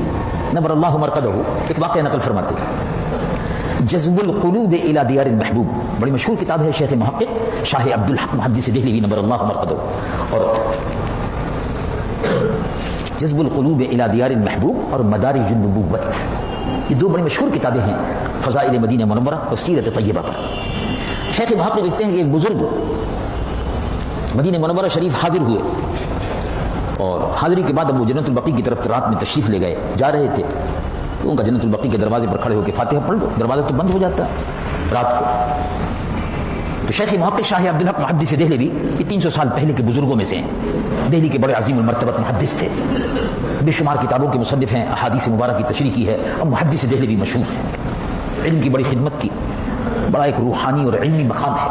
B: نور اللہ مرقدہ ایک واقعہ نقل فرماتے ہیں، جذب القلوب الی دیار المحبوب، بڑی مشہور کتاب ہے شیخ محقق شاہ عبدالحق محدث دہلوی نور اللہ مرقدہ، اور جذب القلوب الی دیار المحبوب اور مدارج النبوت، یہ دو بڑی مشہور کتابیں ہیں فضائل مدینہ منورہ اور سیرت طیبہ پر۔ شیخ محقق لکھتے ہیں کہ ایک بزرگ مدینہ منورہ شریف حاضر ہوئے اور حاضری کے بعد اب وہ جنت البقیع کی طرف رات میں تشریف لے گئے، جا رہے تھے تو ان کا جنت البقیع کے دروازے پر کھڑے ہو کے فاتحہ پڑھ لو، دروازہ تو بند ہو جاتا ہے رات کو۔ تو شیخ محقق شاہ عبدالحق محدث دہلوی یہ 300 سال پہلے کے بزرگوں میں سے ہیں، دہلی کے بڑے عظیم المرتبت محدث تھے، بے شمار کتابوں کے مصنف ہیں، احادیث مبارک کی تشریح کی ہے، اور محدث دہلوی مشہور ہیں، علم کی بڑی خدمت کی، بڑا ایک روحانی اور علمی مقام ہے۔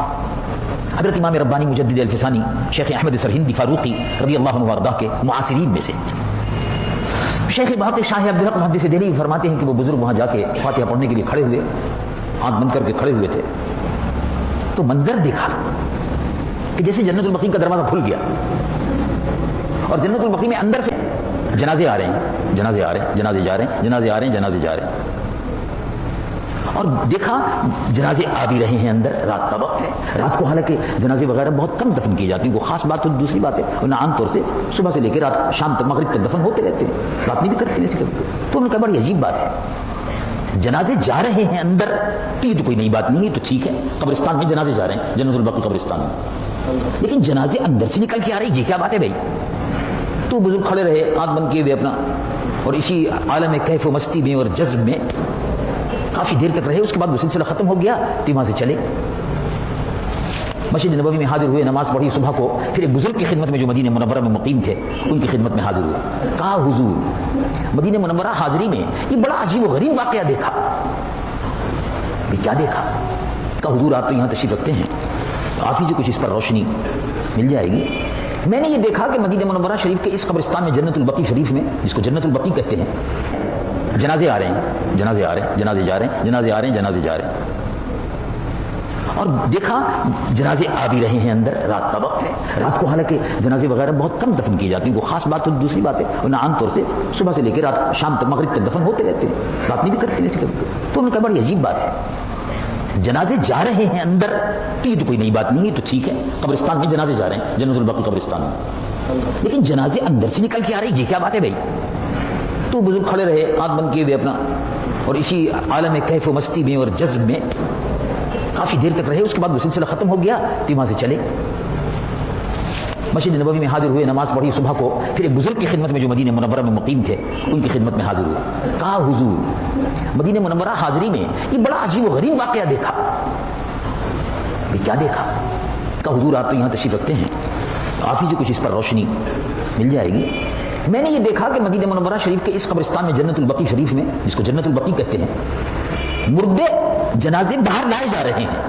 B: حضرت امام ربانی مجدد الفسانی شیخ احمد سرہندی فاروقی رضی اللہ عنہ وارضاہ کے معاصرین میں سے۔ شیخ باقی شاہ عبدالحق محدث دہلوی فرماتے ہیں کہ وہ بزرگ وہاں جا کے فاتحہ پڑھنے کے لیے کھڑے ہوئے، آنکھ بند کر کے کھڑے ہوئے تھے، تو منظر دیکھا کہ جیسے جنت البقیع کا دروازہ کھل گیا اور جنت البقیع میں اندر سے جنازے آ رہے ہیں، جنازے آ رہے ہیں، جنازے جا رہے ہیں، جنازے آ رہے ہیں، جنازے جا رہے ہیں، اور دیکھا جنازے آ بھی رہے ہیں اندر۔ رات کا وقت ہے، رات کو حالانکہ جنازے وغیرہ بہت کم دفن کی جاتی ہیں، وہ خاص بات تو دوسری بات ہے، ورنہ عام طور سے صبح سے لے کے رات شام تک مغرب تک دفن ہوتے رہتے ہیں، رات میں بھی کرتے ہیں۔ تو انہوں نے کہا بڑی عجیب بات ہے، جنازے جا رہے ہیں اندر، تو یہ تو کوئی نئی بات نہیں ہے، تو ٹھیک ہے، قبرستان میں جنازے جا رہے ہیں، جنت البقیع قبرستان میں، لیکن جنازے اندر سے نکل کے آ رہے ہیں، یہ کیا بات ہے بھائی؟ تو بزرگ کھڑے رہے آنکھ بند کیے ہوئے اپنا، اور اسی عالم کیف و مستی میں اور جذب میں کافی دیر تک رہے۔ اس کے بعد وہ سلسلہ ختم ہو گیا تو وہاں سے چلے، مسجد نبوی میں حاضر ہوئے، نماز پڑھی صبح کو، پھر ایک بزرگ کی خدمت میں جو مدینہ منورہ میں مقیم تھے ان کی خدمت میں حاضر ہوئے۔ کہا حضور مدینہ منورہ حاضری میں یہ بڑا عجیب و غریب واقعہ دیکھا۔ کیا دیکھا؟ کہا حضور آپ تو یہاں تشریف رکھتے ہیں، آپ ہی سے کچھ اس پر روشنی مل جائے گی۔ میں نے یہ دیکھا کہ مدینہ منورہ شریف کے اس قبرستان میں جنت البقیع شریف میں، جس کو جنت البقیع کہتے ہیں، جنازے آ رہے ہیں، جنازے آ رہے ہیں، جنازے جا رہے ہیں، جنازے آ رہے ہیں، جنازے جا رہے ہیں، اور دیکھا جنازے آ بھی رہے ہیں اندر۔ رات کا وقت ہے، رات کو حالانکہ جنازے وغیرہ بہت کم دفن کی جاتی ہیں، وہ خاص بات تو دوسری بات ہے، ورنہ عام طور سے صبح سے لے کے رات شام تک مغرب تک دفن ہوتے رہتے ہیں، رات میں بھی کرتے ہیں۔ تو انہوں نے کہا بڑی عجیب بات ہے، جنازے جا رہے ہیں اندر، تو یہ تو کوئی نئی بات نہیں ہے، تو ٹھیک ہے، قبرستان میں جنازے جا رہے ہیں، جنت البقیع قبرستان میں، لیکن جنازے اندر سے نکل کے آ رہے ہیں، یہ کیا بات ہے بھائی؟ تو بزرگ کھڑے رہے آنکھ بند کیے ہوئے اپنا، اور اسی عالم کیف و مستی میں اور جذب میں کافی دیر تک رہے۔ اس کے بعد وہ سلسلہ ختم ہو گیا تو وہاں سے چلے، مسجد نبوی میں حاضر ہوئے، نماز پڑھی صبح کو، پھر ایک بزرگ کی خدمت میں جو مدینہ منورہ میں مقیم تھے ان کی خدمت میں حاضر ہوئے۔ کہا حضور مدینہ منورہ حاضری میں یہ بڑا عجیب و غریب واقعہ دیکھا۔ کیا دیکھا؟ کہا حضور آپ تو یہاں تشریف رکھتے ہیں، آپ ہی سے کچھ اس پر روشنی مل جائے گی۔ میں نے یہ دیکھا کہ مدینہ منورہ شریف کے اس قبرستان میں جنت البقیع شریف میں، جس کو جنت البقیع کہتے ہیں، مردے جنازے باہر لائے جا رہے ہیں،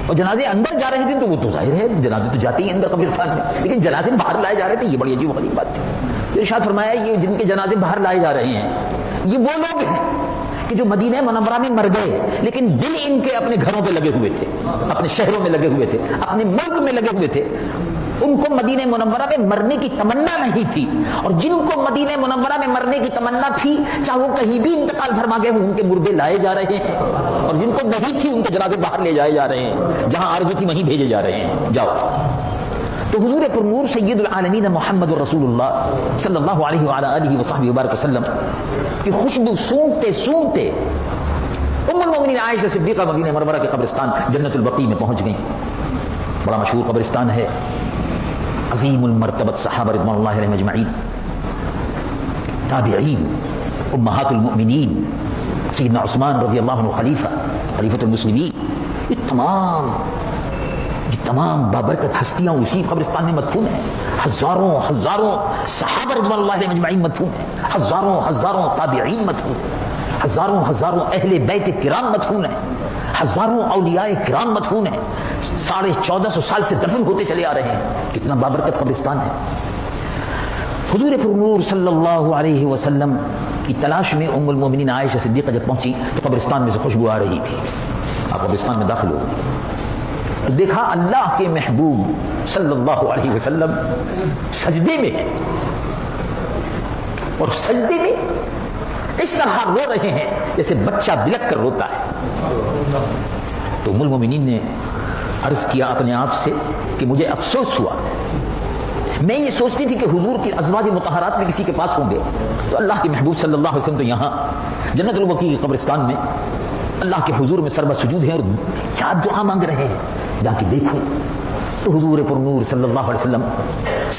B: اور جنازے اندر جا رہے تھے تو وہ تو ظاہر ہے جنازے تو جاتے ہی اندر قبرستان میں، لیکن جنازے باہر لائے جا رہے تھے، یہ بڑی عجیب و غریب بات تھی۔ ارشاد فرمایا یہ جن کے جنازے باہر لائے جا رہے ہیں یہ وہ لوگ ہیں کہ جو مدینہ منورہ میں مر گئے، لیکن دل ان کے اپنے گھروں پہ لگے ہوئے تھے، اپنے شہروں میں لگے ہوئے تھے، اپنے ملک میں لگے ہوئے تھے، ان کو مدینہ منورہ میں مرنے کی تمنا نہیں تھی، اور جن کو مدینہ منورہ میں مرنے کی تمنا تھی چاہے وہ کہیں بھی انتقال فرما گئے ہوں ان کے مردے لائے جا رہے ہیں، اور جن کو نہیں تھی ان کے جنازے باہر لے جائے جا رہے ہیں، جہاں آرزو تھی وہیں بھیجے جا رہے ہیں، جاؤ۔ تو حضور پر نور سید العالمین محمد رسول اللہ صلی اللہ علیہ وعلی آلہ وصحبہ وبارک وسلم کی خوشبو سونگتے سونگتے ام المؤمنین عائشہ صدیقہ مدینہ منورہ کے قبرستان جنت البقیع میں پہنچ گئیں۔ بڑا مشہور قبرستان ہے، عظیم المرتبت صحابہ رضوان اللہ علیہم اجمعین، تابعین، امہات المؤمنین، سیدنا عثمان رضی اللہ عنہ خلیفۃ المسلمین، یہ تمام بابرکت ہستیاں اسی قبرستان میں مدفون ہیں، ہزاروں صحابہ رضوان اللہ علیہم اجمعین مدفون ہیں، ہزاروں تابعین مدفون ہیں، ہزاروں اہل بیت کرام مدفون ہیں، ہزاروں اولیاء کرام مدفون ہیں، 1450 سال سے دفن ہوتے چلے آ رہے ہیں، کتنا بابرکت قبرستان ہے۔ حضور پر نور صلی اللہ علیہ وسلم کی تلاش میں ام المومنین عائشہ صدیقہ جب پہنچی تو قبرستان میں سے خوشبو آ رہی تھی، آپ قبرستان میں داخل ہو گئی تو دیکھا اللہ کے محبوب صلی اللہ علیہ وسلم سجدے میں ہیں، اور سجدے میں اس طرح رو رہے ہیں جیسے بچہ بلک کر روتا ہے۔ تو ام المومنین نے عرض کیا اپنے آپ سے کہ مجھے افسوس ہوا، میں یہ سوچتی تھی کہ حضور کی ازواج مطہرات میں کسی کے پاس ہوں گے، تو اللہ کے محبوب صلی اللہ علیہ وسلم تو یہاں جنت البقیع کے قبرستان میں اللہ کے حضور میں سربہ سجود ہیں، اور کیا دعا مانگ رہے ہیں، جا کے دیکھو تو حضور پر نور صلی اللہ علیہ وسلم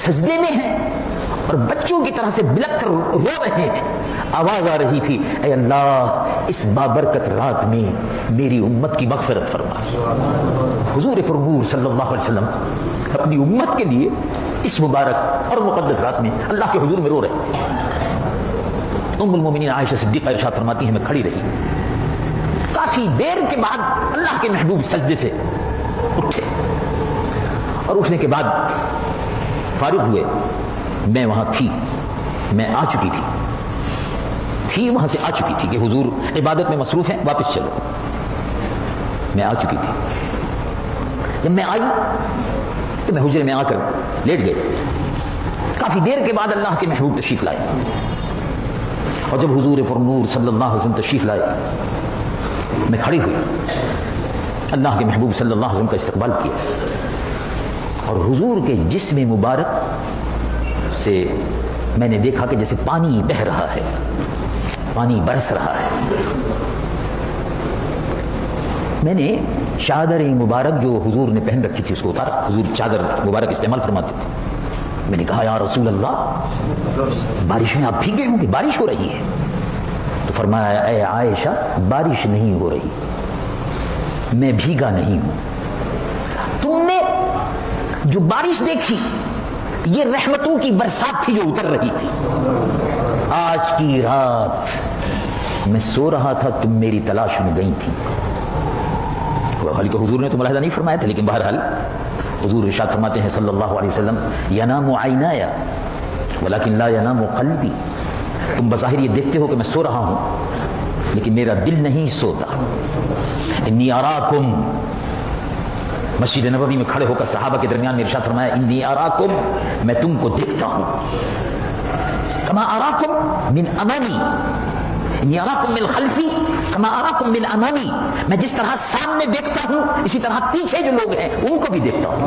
B: سجدے میں ہیں اور بچوں کی طرح سے بلک کر رو رہے ہیں۔ آواز آ رہی تھی، اے اللہ اس بابرکت رات میں میری امت کی مغفرت فرما۔ حضور پر نور صلی اللہ علیہ وسلم اپنی امت کے لیے اس مبارک اور مقدس رات میں اللہ کے حضور میں رو رہے تھے۔ ام المومنین عائشہ صدیقہ ارشاد فرماتی ہیں میں کھڑی رہی، کافی دیر کے بعد اللہ کے محبوب سجدے سے اٹھے، اور اٹھنے کے بعد فارغ ہوئے، میں وہاں تھی میں آ چکی تھی وہاں سے آ چکی تھی کہ حضور عبادت میں مصروف ہیں، واپس چلو. میں آ چکی تھی. جب میں آئی تو میں حجرے میں آ کر لیٹ گئی. کافی دیر کے بعد اللہ کے محبوب تشریف لائے، اور جب حضور پر نور صلی اللہ علیہ وسلم تشریف لائے میں کھڑی ہوئی، اللہ کے محبوب صلی اللہ علیہ وسلم کا استقبال کیا، اور حضور کے جسم مبارک سے میں نے دیکھا کہ جیسے پانی بہہ رہا ہے، پانی برس رہا ہے. میں نے چادر مبارک جو حضور نے پہن رکھی تھی اس کو اتارا. حضور چادر مبارک استعمال فرماتے تھے. میں نے کہا یا رسول اللہ بارش میں آپ بھیگے ہوں گے، بارش ہو رہی ہے. تو فرمایا اے عائشہ بارش نہیں ہو رہی، میں بھیگا نہیں ہوں. تم نے جو بارش دیکھی یہ رحمتوں کی برسات تھی جو اتر رہی تھی. آج کی رات میں سو رہا تھا، تم میری تلاش میں گئی تھی. حالانکہ حضور نے تو ملاحظہ نہیں فرمایا تھا، لیکن بہرحال حضور ارشاد فرماتے ہیں صلی اللہ علیہ وسلم ینام عینایا ولکن لا ینام قلبی. تم بظاہر یہ دیکھتے ہو کہ میں سو رہا ہوں، لیکن میرا دل نہیں سوتا. انی اراکم، مسجد نبوی میں کھڑے ہو کر صحابہ کے درمیان میں ارشاد فرمایا انی اراکم، میں تم کو دیکھتا ہوں. کما اراکم من امامی، انی اراکم من خلفی کما اراکم من امامی. میں جس طرح سامنے دیکھتا ہوں اسی طرح پیچھے جو لوگ ہیں ان کو بھی دیکھتا ہوں.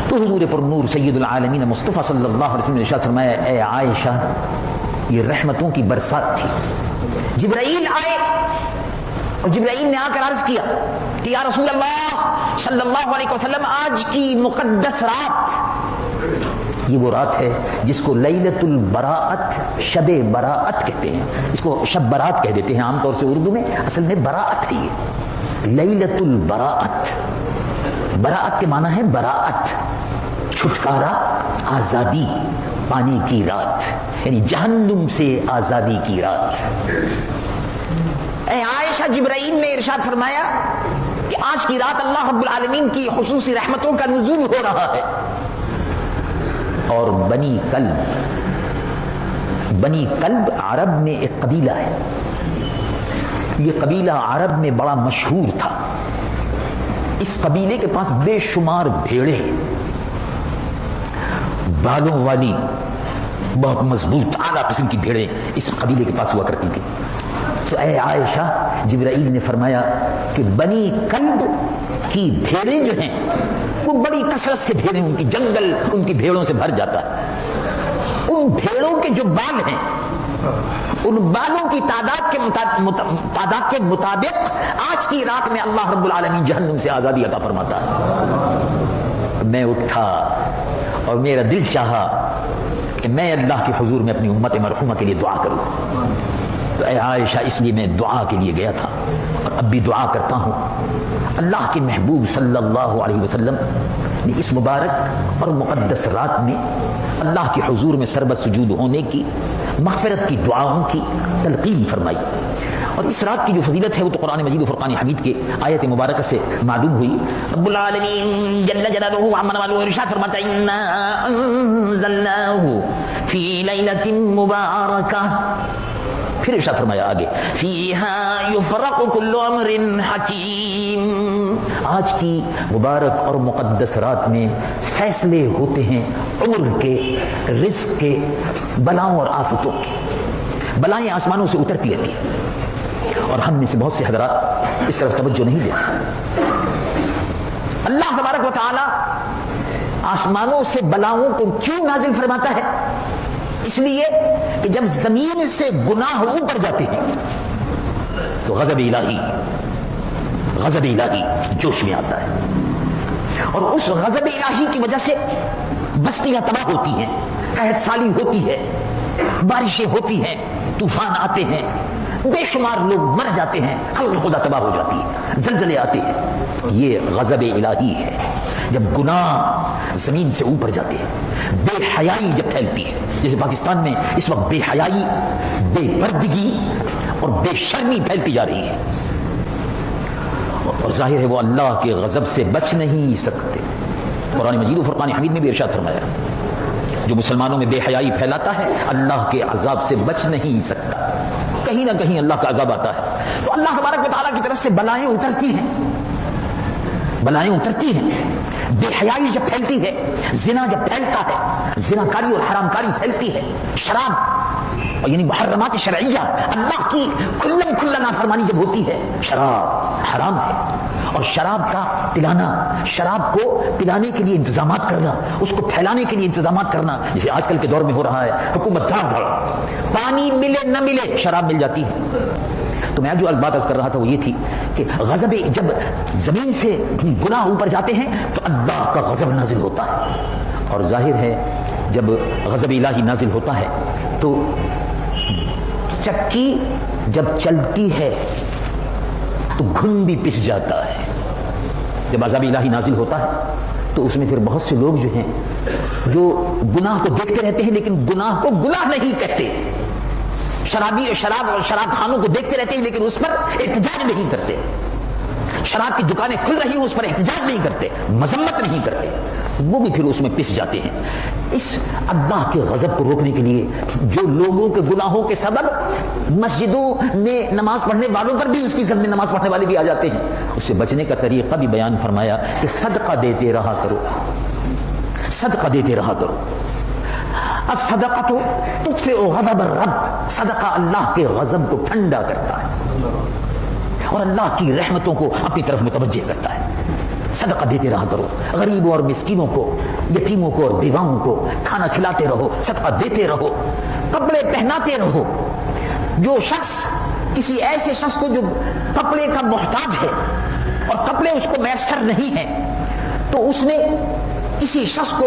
B: تو حضور پر نور سید العالمین مصطفیٰ صلی اللہ علیہ وسلم نے ارشاد فرمایا اے عائشہ یہ رحمتوں کی برسات تھی. جبرائیل آئے اور جبرائیل نے آ کر عرض کیا کہ یا رسول اللہ صلی اللہ علیہ وسلم آج کی مقدس رات، یہ وہ رات ہے جس کو لیلۃ البراءت، شب براءت کہتے ہیں. اس کو شب برات کہہ دیتے ہیں عام طور سے اردو میں، اصل میں براءت ہے. یہ لیلۃ البراءت، براءت کے معنی ہے براءت، چھٹکارا، آزادی، پانی کی رات، یعنی جہنم سے آزادی کی رات. اے عائشہ جبرائیل نے ارشاد فرمایا کہ آج کی رات اللہ رب العالمین کی خصوصی رحمتوں کا نزول ہو رہا ہے. اور بنی کلب عرب میں ایک قبیلہ ہے. یہ قبیلہ عرب میں بڑا مشہور تھا. اس قبیلے کے پاس بے شمار بھیڑیں، بالوں والی بہت مضبوط اعلیٰ قسم کی بھیڑیں اس قبیلے کے پاس ہوا کرتی تھی. تو اے عائشہ جبرائیل نے فرمایا کہ بنی کلب کی بھیڑیں جو ہیں وہ بڑی کثرت سے بھیڑیں، ان کی جنگل ان کی بھیڑوں سے بھر جاتا ہے. ان بھیڑوں کے جو بال ہیں ان بالوں کی تعداد کے مطابق آج کی رات میں اللہ رب العالمین جہنم سے آزادی عطا فرماتا ہے. میں اٹھا اور میرا دل چاہا کہ میں اللہ کے حضور میں اپنی امت مرحومہ کے لیے دعا کروں. تو اے عائشہ اس لیے میں دعا کے لیے گیا تھا اور اب بھی دعا کرتا ہوں. اللہ کے محبوب صلی اللہ علیہ وسلم نے اس مبارک اور مقدس رات میں اللہ کے حضور میں سربت سجود ہونے کی، مغفرت کی دعاؤں کی تلقین فرمائی. اور اس رات کی جو فضیلت ہے وہ تو قرآن مجید و فرقان حمید کے آیت مبارکہ سے معلوم ہوئی. رب العالمین جل جلالہ عما والہ ارشاد فرماتا ہے انا انزلناہ فی لیلۃ مبارکہ. پھر ارشاد فرمایا آگے فیہا یفرق کل امر حکیم. آج کی مبارک اور مقدس رات میں فیصلے ہوتے ہیں عمر کے، رزق کے، بلاؤں اور آفتوں کے. بلائیں آسمانوں سے اترتی رہتی ہیں اور ہم میں سے بہت سے حضرات اس طرف توجہ نہیں دیتے. اللہ تبارک و تعالی آسمانوں سے بلاؤں کو کیوں نازل فرماتا ہے؟ اس لیے کہ جب زمین سے گناہ اوپر جاتے ہیں تو غضب الہی جوش میں آتا ہے، اور اس غضب الہی کی وجہ سے بستیاں تباہ ہوتی ہیں، قحط سالی ہوتی ہے، بارشیں ہوتی ہیں، طوفان آتے ہیں، بے شمار لوگ مر جاتے ہیں، خلق خدا تباہ ہو جاتی ہے، زلزلے آتے ہیں. یہ غضب الہی ہے جب گناہ زمین سے اوپر جاتے ہیں، بے حیائی جب پھیلتی ہے. جیسے پاکستان میں اس وقت بے حیائی، بے پردگی اور بے شرمی پھیلتی جا رہی ہے، اور ظاہر ہے وہ اللہ کے غضب سے بچ نہیں سکتے. قرآن مجید و فرقان حمید میں بھی ارشاد فرمایا جو مسلمانوں میں بے حیائی پھیلاتا ہے اللہ کے عذاب سے بچ نہیں سکتا، کہیں نہ کہیں اللہ کا عذاب آتا ہے۔ تو اللہ تبارک و تعالیٰ کی طرف سے بلائیں اترتی ہیں، بلائیں اترتی ہیں۔ بے حیائی جب پھیلتی ہے، زنا جب پھیلتا ہے، زنا کاری اور حرام کاری پھیلتی ہے، شراب یعنی محرمات شرعیہ اللہ کی کھلم کھلا نافرمانی جب ہوتی ہے، شراب حرام ہے، اور شراب کا پلانا، شراب کو پلانے کے لیے انتظامات کرنا، اس کو پھیلانے کے لیے انتظامات کرنا، جیسے آج کل کے دور میں ہو رہا ہے، حکومت دھڑ دھڑ پانی ملے نہ ملے شراب مل جاتی ہے۔ تو میں جو بات عرض کر رہا تھا وہ یہ تھی کہ غضب جب زمین سے گناہ اوپر جاتے ہیں تو اللہ کا غضب نازل ہوتا ہے، اور ظاہر ہے جب غضب الہی نازل ہوتا ہے تو چکی جب چلتی ہے تو گھن بھی پس جاتا ہے۔ جب عذاب الہی نازل ہوتا ہے تو اس میں پھر بہت سے لوگ جو ہیں جو گناہ کو دیکھتے رہتے ہیں لیکن گناہ کو گناہ نہیں کہتے، شراب خانوں کو دیکھتے رہتے ہیں لیکن اس پر احتجاج نہیں کرتے، شراب کی دکانیں کھل رہی ہیں اس پر احتجاج نہیں کرتے، مذمت نہیں کرتے، وہ بھی پھر اس میں پس جاتے ہیں۔ اس اللہ کے غضب کو روکنے کے لیے جو لوگوں کے گناہوں کے سبب مسجدوں میں نماز پڑھنے والوں پر بھی اس کی زد میں نماز پڑھنے والے بھی آ جاتے ہیں، اس سے بچنے کا طریقہ بھی بیان فرمایا کہ صدقہ دیتے رہا کرو، صدقہ دیتے رہا کرو۔ الصدقۃ تطفئ غضب الرب، صدقہ اللہ کے غضب کو ٹھنڈا کرتا ہے اور اللہ کی رحمتوں کو اپنی طرف متوجہ کرتا ہے۔ صدقہ دیتے رہا کرو، غریبوں اور مسکینوں کو، یتیموں کو اور بیواؤں کو کھانا کھلاتے رہو، صدقہ دیتے رہو، کپڑے پہناتے رہو۔ جو شخص کسی ایسے شخص کو جو کپڑے کا محتاج ہے اور کپڑے اس کو میسر نہیں ہیں تو اس نے کسی شخص کو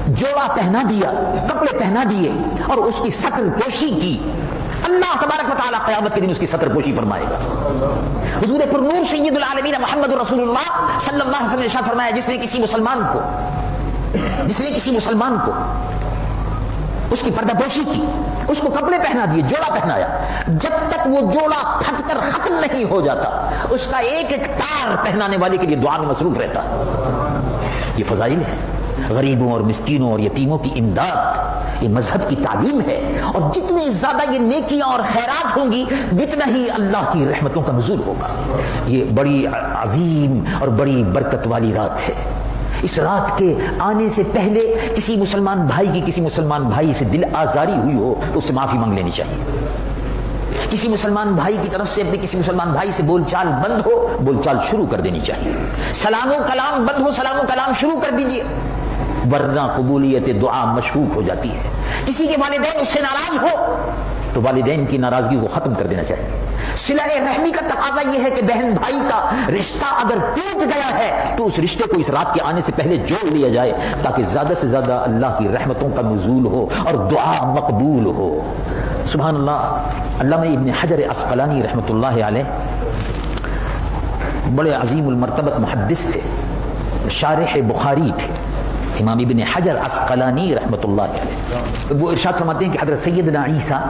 B: جوڑا پہنا دیا، کپڑے پہنا دیے اور اس کی ستر پوشی کی، اللہ تبارک و تعالیٰ قیامت کے دن اس کی ستر پوشی فرمائے گا۔ حضور پر نور سید العالمین محمد رسول اللہ صلی اللہ علیہ وسلم نے ارشاد فرمایا جس نے کسی مسلمان کو اس کی پردہ پوشی کی، اس کو کپڑے پہنا دیے، جوڑا پہنایا، جب تک وہ جوڑا پھٹ کر ختم نہیں ہو جاتا اس کا ایک ایک تار پہنانے والے کے لیے دعا میں مصروف رہتا ہے۔ یہ فضائل ہے، غریبوں اور مسکینوں اور یتیموں کی امداد، یہ مذہب کی تعلیم ہے، اور جتنی زیادہ یہ نیکیاں اور خیرات ہوں گی جتنا ہی اللہ کی رحمتوں کا نزول ہوگا۔ یہ بڑی عظیم اور بڑی برکت والی رات ہے۔ اس رات کے آنے سے پہلے کسی مسلمان بھائی سے دل آزاری ہوئی ہو تو اس سے معافی مانگ لینی چاہیے۔ کسی مسلمان بھائی کی طرف سے اپنے کسی مسلمان بھائی سے بول چال بند ہو، بول چال شروع کر دینی چاہیے۔ سلام و کلام بند ہو، سلام و کلام شروع کر دیجئے، ورنہ قبولیت دعا مشکوک ہو جاتی ہے۔ کسی کے والدین اس سے ناراض ہو تو والدین کی ناراضگی کو ختم کر دینا چاہیے۔ صلہ رحمی کا تقاضا یہ ہے کہ بہن بھائی کا رشتہ اگر ٹوٹ گیا ہے تو اس رشتے کو اس رات کے آنے سے پہلے جوڑ لیا جائے تاکہ زیادہ سے زیادہ اللہ کی رحمتوں کا نزول ہو اور دعا مقبول ہو۔ سبحان اللہ۔ علامہ ابن حجر عسقلانی رحمۃ اللہ علیہ بڑے عظیم المرتبت محدث تھے، شارح بخاری تھے، امام ابن حجر عسقلانی رحمۃ اللہ علیہ۔ وہ ارشاد فرماتے ہیں کہ حضرت سیدنا عیسیٰ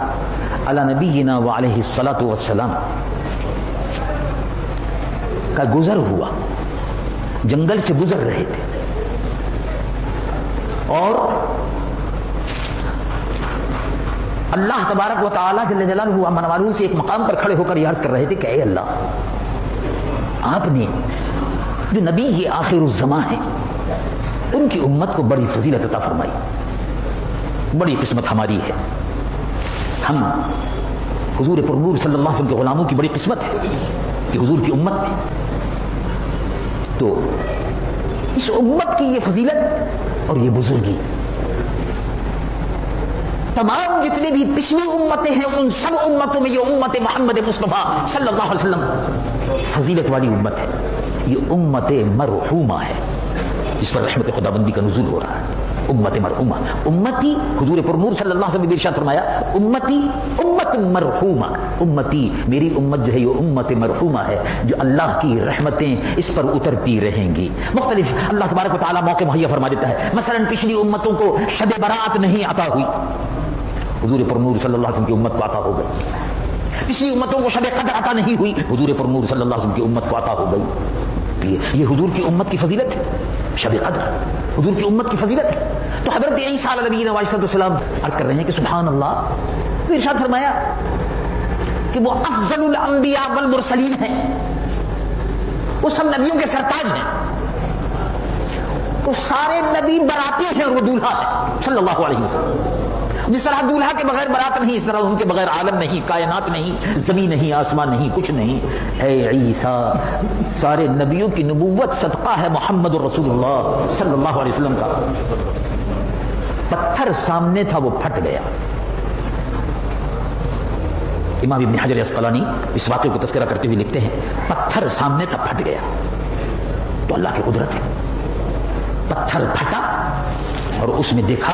B: علی نبینا وعلیہ الصلاۃ والسلام کا گزر ہوا، جنگل سے گزر رہے تھے اور اللہ تبارک و تعالیٰ جل جلالہ امن والوں سے ایک مقام پر کھڑے ہو کر یہ عرض کر رہے تھے کہ اے اللہ، آپ نے جو نبی یہ آخر الزماں ہیں ان کی امت کو بڑی فضیلت عطا فرمائی، بڑی قسمت ہماری ہے، ہم حضور پر نور صلی اللہ علیہ وسلم کے غلاموں کی بڑی قسمت ہے کہ حضور کی امت میں، تو اس امت کی یہ فضیلت اور یہ بزرگی تمام جتنی بھی پچھلی امتیں ہیں ان سب امتوں میں یہ امت محمد مصطفیٰ صلی اللہ علیہ وسلم فضیلت والی امت ہے، یہ امت مرحومہ ہے جس پر رحمت خداوندی کا نزول ہو رہا ہے۔ امت مرحومہ، امتی حضور پر نور صلی اللہ علیہ وسلم نے ارشاد فرمایا امتی امت مرحومہ، امتی میری امت جو ہے یہ امت مرحومہ ہے جو اللہ کی رحمتیں اس پر اترتی رہیں گی۔ مختلف اللہ تبارک و تعالیٰ موقع مہیا فرما دیتا ہے، مثلا پچھلی امتوں کو شب برات نہیں عطا ہوئی، حضور پر نور صلی اللہ علیہ وسلم کی امت کو عطا ہو گئی۔ پچھلی امتوں کو شب قدر عطا نہیں ہوئی، حضور پر نور صلی اللہ علیہ وسلم کی امت کو عطا ہو گئی۔ یہ حضور کی امت کی فضیلت ہے، شب قدر حضور کی امت کی فضیلت ہے۔ تو حضرت عیسیٰ علیہ نبی علیہ السلام عرض کر رہے ہیں کہ سبحان اللہ، تو ارشاد فرمایا کہ وہ افضل الانبیاء والمرسلین ہیں، وہ سب نبیوں کے سرتاج ہیں، وہ سارے نبی براتے ہیں اور وہ دولہا ہے صلی اللہ علیہ وسلم۔ جس طرح دولہا کے بغیر برات نہیں، اس طرح ان کے بغیر عالم نہیں، کائنات نہیں، زمین نہیں، آسمان نہیں، کچھ نہیں۔ اے عیسیٰ، سارے نبیوں کی نبوت صدقہ ہے محمد رسول اللہ صلی اللہ علیہ وسلم کا۔ پتھر سامنے تھا، وہ پھٹ گیا۔ امام ابن حجر اسقلانی اس واقعے کو تذکرہ کرتے ہوئے لکھتے ہیں، پتھر سامنے تھا، پھٹ گیا۔ تو اللہ کی قدرت ہے، پتھر پھٹا اور اس میں دیکھا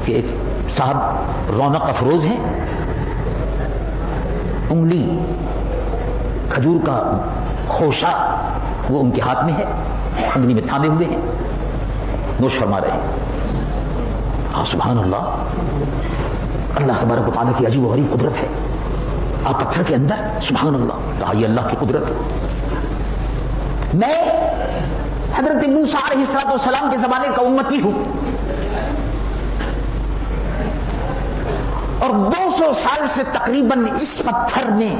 B: کہ ایک صاحب رونق افروز ہیں، انگلی کھجور کا خوشہ وہ ان کے ہاتھ میں ہے، انگلی میں تھامے ہوئے ہیں، نوش فرما رہے ہیں۔ کہا سبحان اللہ، اللہ تبارک و تعالیٰ کی عجیب و غریب قدرت ہے۔ آپ پتھر کے اندر، سبحان اللہ، کہا یہ اللہ کی قدرت۔ میں حضرت موسیٰ علیہ السلام کے زمانے کا امتی ہوں، اور 200 سال سے تقریباً اس پتھر میں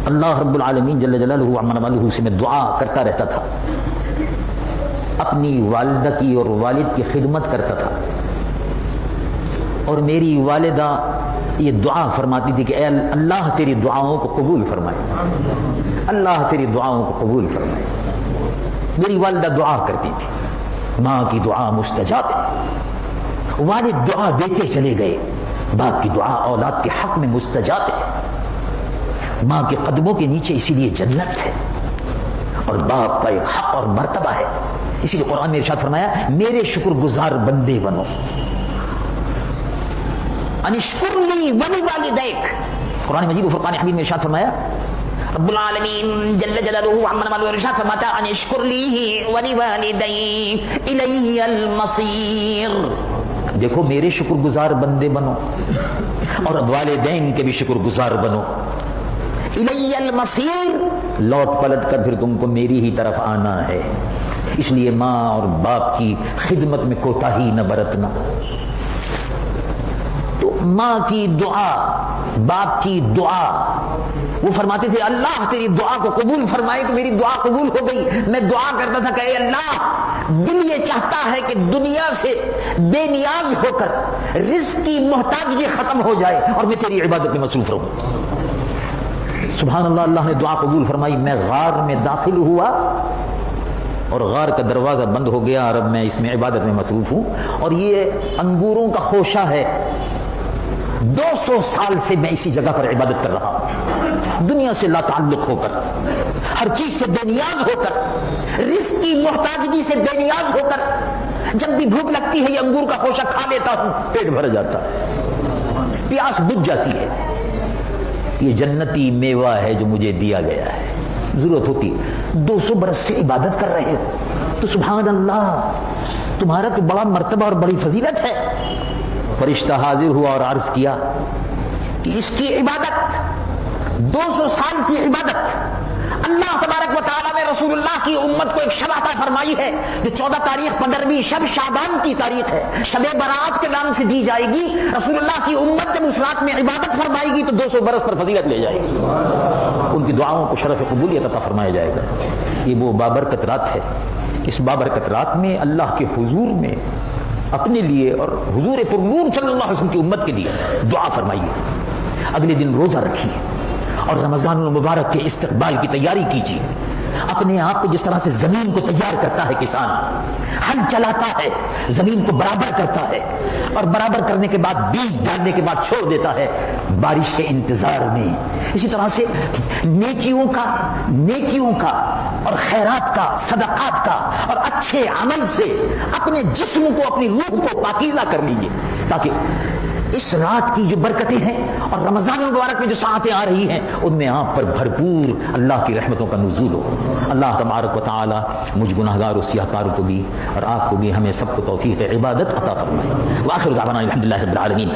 B: اللہ رب العالمین جل جلالہ عما والہ سے میں دعا کرتا رہتا تھا، اپنی والدہ کی اور والد کی خدمت کرتا تھا، اور میری والدہ یہ دعا فرماتی تھی کہ اے اللہ تیری دعاؤں کو قبول فرمائے، اللہ تیری دعاؤں کو قبول فرمائے۔ میری والدہ دعا کرتی تھی، ماں کی دعا مستجاب ہے۔ والد دعا دیتے چلے گئے، باپ کی دعا اولاد کے حق میں مستجاب ہے۔ ماں کے قدموں کے نیچے اسی لیے جنت ہے، اور باپ کا ایک حق اور مرتبہ ہے۔ اسی لیے قرآن میں ارشاد فرمایا میرے شکر گزار بندے بنو، انشکر لی ولوالدیک۔ قرآن مجید و فرقان حمید میں ارشاد فرمایا رب العالمین جل جلالہ عما والہ ارشاد فرماتا انشکر لی ولوالدیک الیہ المصیر۔ دیکھو میرے شکر گزار بندے بنو اور والدین کے بھی شکر گزار بنو۔ الیہ المصیر، لوٹ پلٹ کر پھر تم کو میری ہی طرف آنا ہے، اس لیے ماں اور باپ کی خدمت میں کوتاہی نہ برتنا۔ تو ماں کی دعا، باپ کی دعا، وہ فرماتے تھے اللہ تیری دعا کو قبول فرمائے، تو میری دعا قبول ہو گئی۔ میں دعا کرتا تھا کہ اے اللہ، دل یہ چاہتا ہے کہ دنیا سے بے نیاز ہو کر رزق کی محتاجگی ختم ہو جائے اور میں تیری عبادت میں مصروف رہوں۔ سبحان اللہ، اللہ نے دعا قبول فرمائی۔ میں غار میں داخل ہوا اور غار کا دروازہ بند ہو گیا، اور اب میں اس میں عبادت میں مصروف ہوں، اور یہ انگوروں کا خوشہ ہے۔ 200 سال سے میں اسی جگہ پر عبادت کر رہا ہوں، دنیا سے لا تعلق ہو کر، ہر چیز سے بے نیاز ہو کر، رزق کی محتاجگی سے بے نیاز ہو کر۔ جب بھی بھوک لگتی ہے یہ انگور کا خوشہ کھا لیتا ہوں، پیٹ بھر جاتا ہے، پیاس بجھ جاتی ہے۔ یہ جنتی میوہ ہے جو مجھے دیا گیا ہے۔ ضرورت ہوتی 200 برس سے عبادت کر رہے ہو تو سبحان اللہ، تمہارا تو بڑا مرتبہ اور بڑی فضیلت ہے۔ فرشتہ حاضر ہوا اور عرض کیا کہ اس کی عبادت، 200 سال کی عبادت، اللہ تبارک و تعالیٰ نے رسول اللہ کی امت کو ایک شب عطا فرمائی ہے جو 14 تاریخ 15ویں شب شعبان کی تاریخ ہے، شب برات کے نام سے دی جائے گی۔ رسول اللہ کی امت جب اس رات میں عبادت فرمائے گی تو 200 برس پر فضیلت لے جائے گی، ان کی دعاؤں کو شرف قبولیت عطا فرمایا جائے گا۔ یہ وہ بابرکت رات ہے۔ اس بابرکت رات میں اللہ کے حضور میں اپنے لیے اور حضور پر نور صلی اللہ علیہ وسلم کی امت کے لیے دعا فرمائیے، اگلے دن روزہ رکھیے اور رمضان المبارک کے استقبال کی تیاری کیجیے۔ اپنے آپ کو جس طرح سے زمین کو تیار کرتا ہے کسان، ہل چلاتا ہے، زمین کو برابر کرتا ہے، اور برابر کرنے کے بعد بیج ڈالنے کے بعد چھوڑ دیتا ہے بارش کے انتظار میں، اسی طرح سے نیکیوں کا اور خیرات کا، صدقات کا اور اچھے عمل سے اپنے جسم کو، اپنی روح کو پاکیزہ کر لیجیے، تاکہ اس رات کی جو برکتیں ہیں اور رمضان المبارک میں جو ساعتیں آ رہی ہیں ان میں آپ پر بھرپور اللہ کی رحمتوں کا نزول ہو۔ اللہ تبارک و تعالی مجھ گناہگار و سیاہکار کو بھی اور آپ کو بھی، ہمیں سب کو توفیق عبادت عطا فرمائے۔ وآخر دعوانا الحمدللہ رب العالمین۔